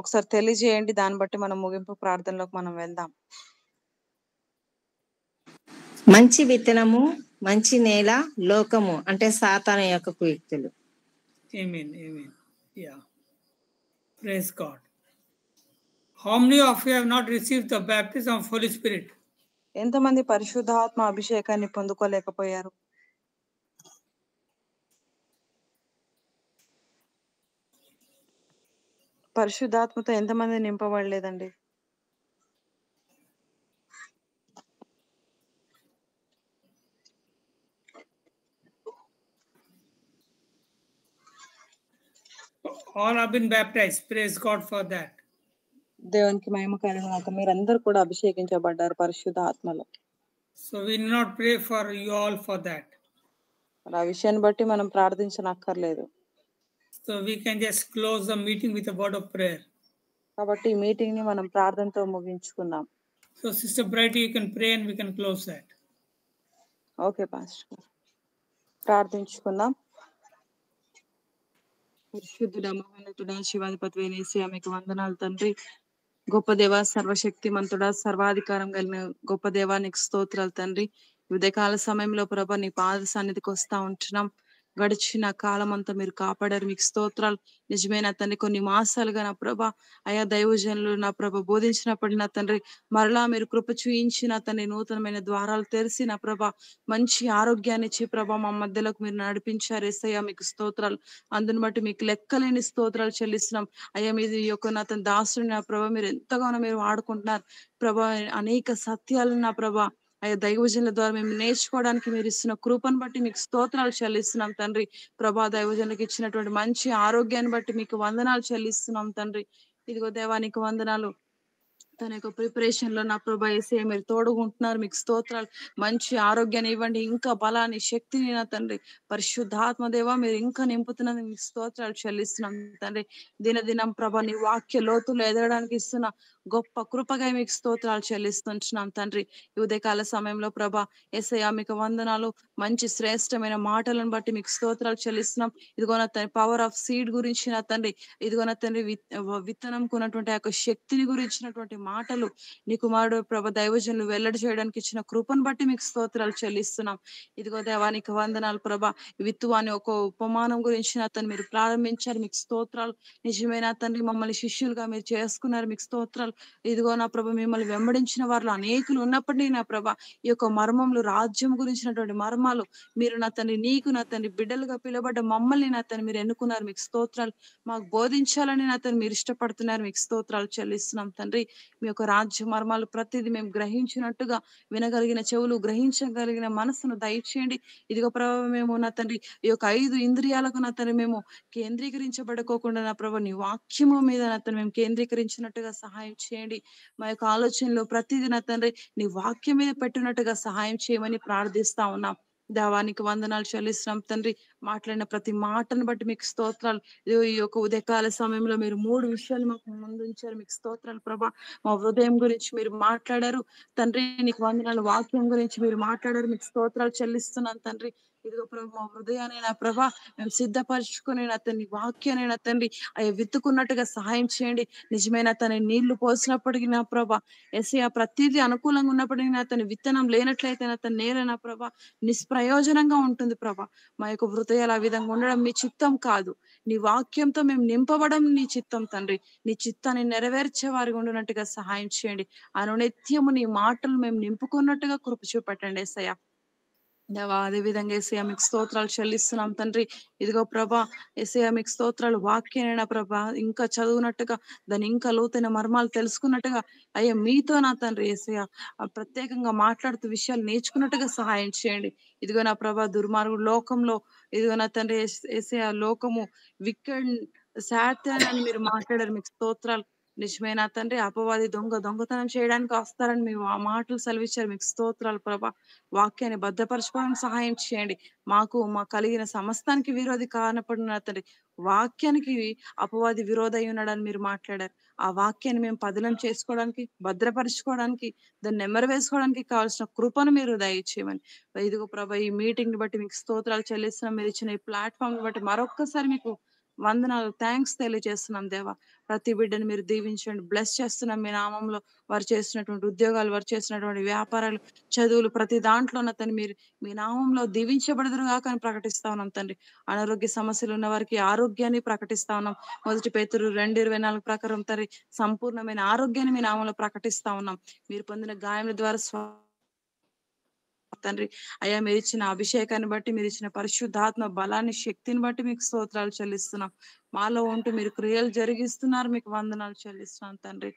ఒకసారి తెలియజేయండి. దాన్ని బట్టి మనం ముగింపు ప్రార్థనలోకి మనం వెళ్దాం. మంచి విత్తనము, మంచి నేల, లోకము అంటే సాతాను యొక్క కుయుక్తులు. Amen. Amen. Yeah. Praise God. How many of you have not received the baptism of Holy Spirit? ఎంతమంది పరిశుద్ధాత్మ అభిషేకాన్ని పొందుకోలేకపోయారు? పరిశుద్ధాత్మతో ఎంతమంది నింపబడలేదండి? All have been baptized. Praise God for that. దేవునికి మహిమ కలుగుగాక. మీరందరూ కూడా అభిషేకించబడ్డారు పరిశుద్ధాత్మలో. So we need not pray for you all for that. ఆ విషయాన్ని బట్టి మనం ప్రార్థించనక్కర్లేదు. So we can just close the meeting with a word of prayer. కాబట్టి ఈ మీటింగ్ ని మనం ప్రార్థనతో ముగించుకుందాం. So Sister Brighty, you can pray and we can close that. Okay pastor, ప్రార్థించుకుందాం. పరిశుద్ధుడా, మహోన్నతుడా, శివాధిపతి యేసయ్యా మీకు వందనాలు తండ్రి. గొప్ప దేవ, సర్వశక్తిమంతుడా, సర్వాధికారం కలిగిన గొప్ప దేవా నీకు స్తోత్రాలు తండ్రి. ఉదయకాల సమయంలో ప్రభా నీ పాద సన్నిధికి వస్తా ఉంటున్నాం. గడిచిన కాలం అంతా మీరు కాపాడారు, మీకు స్తోత్రాలు. నిజమైన తండ్రి కొన్ని మాసాలుగా నా ప్రభా అయా దైవజనులు నా ప్రభ బోధించినప్పటి నా తండ్రి మరలా మీరు కృప చూయించి నా తండ్రి నూతనమైన ద్వారాలు తెరిచి నా ప్రభ మంచి ఆరోగ్యాన్ని ఇచ్చి ప్రభా మా మధ్యలోకి మీరు నడిపించారు. యేసయ్యా మీకు స్తోత్రాలు. అందుని బట్టి మీకు లెక్కలేని స్తోత్రాలు చెల్లిస్తున్నాం. అయ్యా మీది యొక్క నా తన దాసుని నా ప్రభ మీరు ఎంతగానో మీరు వాడుకుంటున్నారు ప్రభా. అనేక సత్యాలను నా ప్రభ అయ్యా దైవజనుల ద్వారా మేము నేర్చుకోవడానికి మీరు ఇస్తున్న కృపను బట్టి మీకు స్తోత్రాలు చెల్లిస్తున్నాం తండ్రి. ప్రభా దైవజనులకు ఇచ్చినటువంటి మంచి ఆరోగ్యాన్ని బట్టి మీకు వందనాలు చెల్లిస్తున్నాం తండ్రి. ఇదిగో దేవానికి వందనాలు. తన యొక్క ప్రిపరేషన్ లో నా ప్రభా యేసయ్య మీరు తోడుకుంటున్నారు, మీకు స్తోత్రాలు. మంచి ఆరోగ్యాన్ని ఇవ్వండి, ఇంకా బలాన్ని శక్తిని నా తండ్రి. పరిశుద్ధాత్మ దేవ మీరు ఇంకా నింపుతున్నది మీకు స్తోత్రాలు చెల్లిస్తున్నాం తండ్రి. దినదినం ప్రభా నీ వాక్య లోతులు ఎదగడానికి ఇస్తున్న గొప్ప కృపగా మీకు స్తోత్రాలు చెల్లిస్తుంటున్నాం తండ్రి. ఈ ఉదయకాల సమయంలో ప్రభా యేసయ్య మీకు వందనాలు. మంచి శ్రేష్టమైన మాటలను బట్టి మీకు స్తోత్రాలు చెల్లిస్తున్నాం. ఇదిగో నా తండ్రి పవర్ ఆఫ్ సీడ్ గురించి నా తండ్రి, ఇదిగో నా తండ్రి విత్తనం కొన్నటువంటి ఆ యొక్క శక్తిని గురించినటువంటి మాటలు నీ కుమారుడు ప్రభ దైవజనులు వెల్లడి చేయడానికి ఇచ్చిన కృపను బట్టి మీకు స్తోత్రాలు చెల్లిస్తున్నాం. ఇదిగో దేవానికి వందనాలు ప్రభా. విత్తువాని ఒక ఉపమానం గురించి అతను మీరు ప్రారంభించారు, మీకు స్తోత్రాలు. నిజమైన తండ్రి మమ్మల్ని శిష్యులుగా మీరు చేసుకున్నారు, మీకు స్తోత్రాలు. ఇదిగో నా ప్రభ మిమ్మల్ని వెంబడించిన వారిలో అనేకులు ఉన్నప్పటికీ నా ప్రభ ఈ యొక్క మర్మములు రాజ్యం గురించినటువంటి మర్మాలు మీరు నా తండ్రి నీకు నా తండ్రి బిడ్డలుగా పిలువబడ్డ మమ్మల్ని నా తండ్రి మీరు ఎన్నుకున్నారు, మీకు స్తోత్రాలు. మాకు బోధించాలని నా తండ్రి మీరు ఇష్టపడుతున్నారు, మీకు స్తోత్రాలు చెల్లిస్తున్నాం తండ్రి. మీ యొక్క రాజ్య మర్మాలు ప్రతిదీ మేము గ్రహించినట్టుగా వినగలిగిన చెవులు, గ్రహించగలిగిన మనసును దయచేయండి. ఇదిగో ప్రభావ మేము నా తండ్రి ఈ యొక్క 5 ఇంద్రియాలకు నా తండ్రి మేము కేంద్రీకరించబడుకోకుండా నా ప్రభు నీ వాక్యము మీద నా తండ్రి మేము కేంద్రీకరించినట్టుగా సహాయం చేయండి. మా యొక్క ఆలోచనలో ప్రతిదీ నా తండ్రి నీ వాక్యం మీద పెట్టినట్టుగా సహాయం చేయమని ప్రార్థిస్తా ఉన్నాం. దేవానికి వందనాలు చెల్లిస్తున్నాం తండ్రి. మాట్లాడిన ప్రతి మాటను బట్టి మీకు స్తోత్రాలు. ఈ యొక్క ఉదయకాల సమయంలో మీరు 3 విషయాలు మాకు ముందుంచారు, మీకు స్తోత్రాలు ప్రభా. మా హృదయం గురించి మీరు మాట్లాడారు తండ్రి, నీకు వందనాలు. వాక్యం గురించి మీరు మాట్లాడారు, మీకు స్తోత్రాలు చెల్లిస్తున్నాను తండ్రి. ఇదిగో ప్రభు మా హృదయాన్ని నా ప్రభా మేము సిద్ధపరచుకుని అతన్ని వాక్యాన్ని అతన్ని అవి విత్తుకున్నట్టుగా సహాయం చేయండి. నిజమైన అతని నీళ్లు పోసినప్పటికీ నా ప్రభా యేసయ్య ప్రతిదీ అనుకూలంగా ఉన్నప్పటికీ అతని విత్తనం లేనట్లయితే అతని నేల నా ప్రభా నిష్ప్రయోజనంగా ఉంటుంది ప్రభా. మా యొక్క హృదయాలు ఆ విధంగా ఉండడం మీ చిత్తం కాదు, నీ వాక్యంతో మేము నింపబడం నీ చిత్తం తండ్రి. నీ చిత్తాన్ని నెరవేర్చే వారిగా ఉండినట్టుగా సహాయం చేయండి. అనునిత్యము నీ మాటలు మేము నింపుకున్నట్టుగా కృప చూపెట్టండి యేసయ్య. దేవా అదే విధంగా యేసయ్య మీకు స్తోత్రాలు చెల్లిస్తున్నాం తండ్రి. ఇదిగో ప్రభా యేసయ్య మీకు స్తోత్రాలు. వాక్యనైనా ప్రభా ఇంకా చదువునట్టుగా దాని ఇంకా లోతైన మర్మాలు తెలుసుకున్నట్టుగా అయ్యా మీతో నా తండ్రి యేసయ్య ప్రత్యేకంగా మాట్లాడుతూ విషయాలు నేర్చుకున్నట్టుగా సహాయం చేయండి. ఇదిగో నా ప్రభా దుర్మార్గుడు లోకంలో ఇదిగో నా తండ్రి యేసయ్య లోకము వికెడ్ శాతాన్ని మీరు మాట్లాడారు, మీకు స్తోత్రాలు. నిజమే నా తండ్రి. అపవాది దొంగతనం చేయడానికి వస్తారని మీ మాటలు సెలవిచ్చారు. మీకు స్తోత్రాలు ప్రభా. వాక్యాన్ని భద్రపరచుకోవడానికి సహాయం చేయండి. మాకు కలిగిన సమస్తానికి విరోధి కానపడిన తండ్రి, వాక్యానికి అపవాది విరోధి అయి ఉన్నాడని మీరు మాట్లాడారు. ఆ వాక్యాన్ని మేము పదిలం చేసుకోవడానికి, భద్రపరచుకోవడానికి, దాన్ని నెమ్మరు వేసుకోవడానికి కావాల్సిన కృపను మీరు దయచేయమని. ఇదిగో ప్రభా, ఈ మీటింగ్ ని బట్టి మీకు స్తోత్రాలు చెల్లిస్తున్నాం. మీరు ఇచ్చిన ఈ ప్లాట్ఫామ్ ని బట్టి మరొక్కసారి మీకు వందనాలు, థ్యాంక్స్ తెలియజేస్తున్నాం దేవా. ప్రతి బిడ్డను మీరు దీవించండి, బ్లెస్ చేస్తున్నాం మీ నామంలో. వారు చేస్తున్నటువంటి ఉద్యోగాలు, వారు చేసినటువంటి వ్యాపారాలు, చదువులు, ప్రతి దాంట్లో ఉన్న తండ్రి మీరు మీ నామంలో దీవించబడదురుగా కానీ ప్రకటిస్తా ఉన్నాం తండ్రి. అనారోగ్య సమస్యలు ఉన్న వారికి ఆరోగ్యాన్ని ప్రకటిస్తా ఉన్నాం. 1 పేతురు 2:24 ప్రకారం తండ్రి సంపూర్ణమైన ఆరోగ్యాన్ని మీ నామంలో ప్రకటిస్తా ఉన్నాం. మీరు పొందిన గాయముల ద్వారా తండ్రి అయ్యా, మీరు ఇచ్చిన అభిషేకాన్ని బట్టి, మీరు ఇచ్చిన పరిశుద్ధాత్మ బలాన్ని, శక్తిని బట్టి మీకు స్తోత్రాలు చెల్లిస్తున్నాం. మాలో ఉంటూ మీరు క్రియలు జరిగిస్తున్నారు, మీకు వందనాలు చెల్లిస్తున్నాం తండ్రి.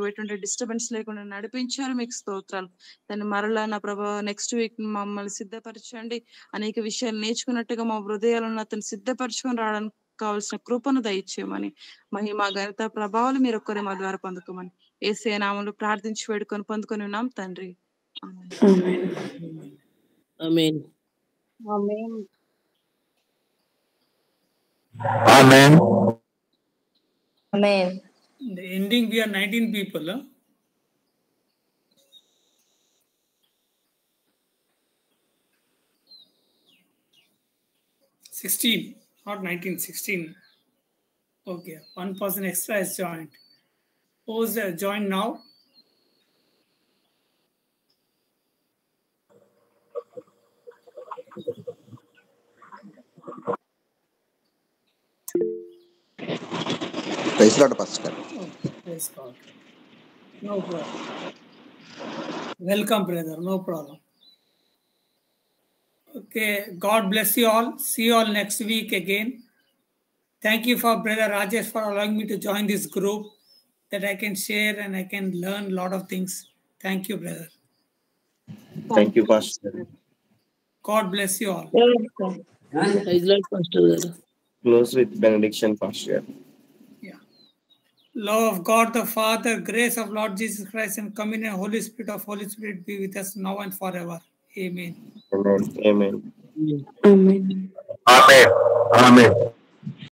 ఎటువంటి డిస్టర్బెన్స్ లేకుండా నడిపించారు, మీకు స్తోత్రాలు. దాన్ని మరలా నా ప్రభావ నెక్స్ట్ వీక్ మమ్మల్ని సిద్ధపరచండి. అనేక విషయాలు నేర్చుకున్నట్టుగా మా హృదయాలను అతను సిద్ధపరచుకొని రావడానికి కావాల్సిన కృపను దయచేయమని, మహిమ ఘనత ప్రభావాలు మీరు ఒక్కరే మా ద్వారా పొందుకోమని యేసయ్య నామములో ప్రార్థించి వేడుకొని పొందుకొని ఉన్నాం తండ్రి. ఆమేన్. ఆమేన్. Amen. Amen. In the ending, we are 19 people. 16, not 19, 16. Okay, one person extra has joined. Who's joined now? Praise the Lord, Pastor. Okay, praise God. No problem. Welcome, brother. No problem. Okay, God bless you all. See you all next week again. Thank you for Brother Rajesh for allowing me to join this group that I can share and I can learn a lot of things. Thank you, brother. Thank you, Pastor. God bless you all. Praise Lord pastor గారు. Close with benediction, Pastor. Yeah. Love of God the Father, grace of Lord Jesus Christ, and communion of Holy Spirit be with us now and forever. Amen. Amen. Amen. Amen. Amen. Amen.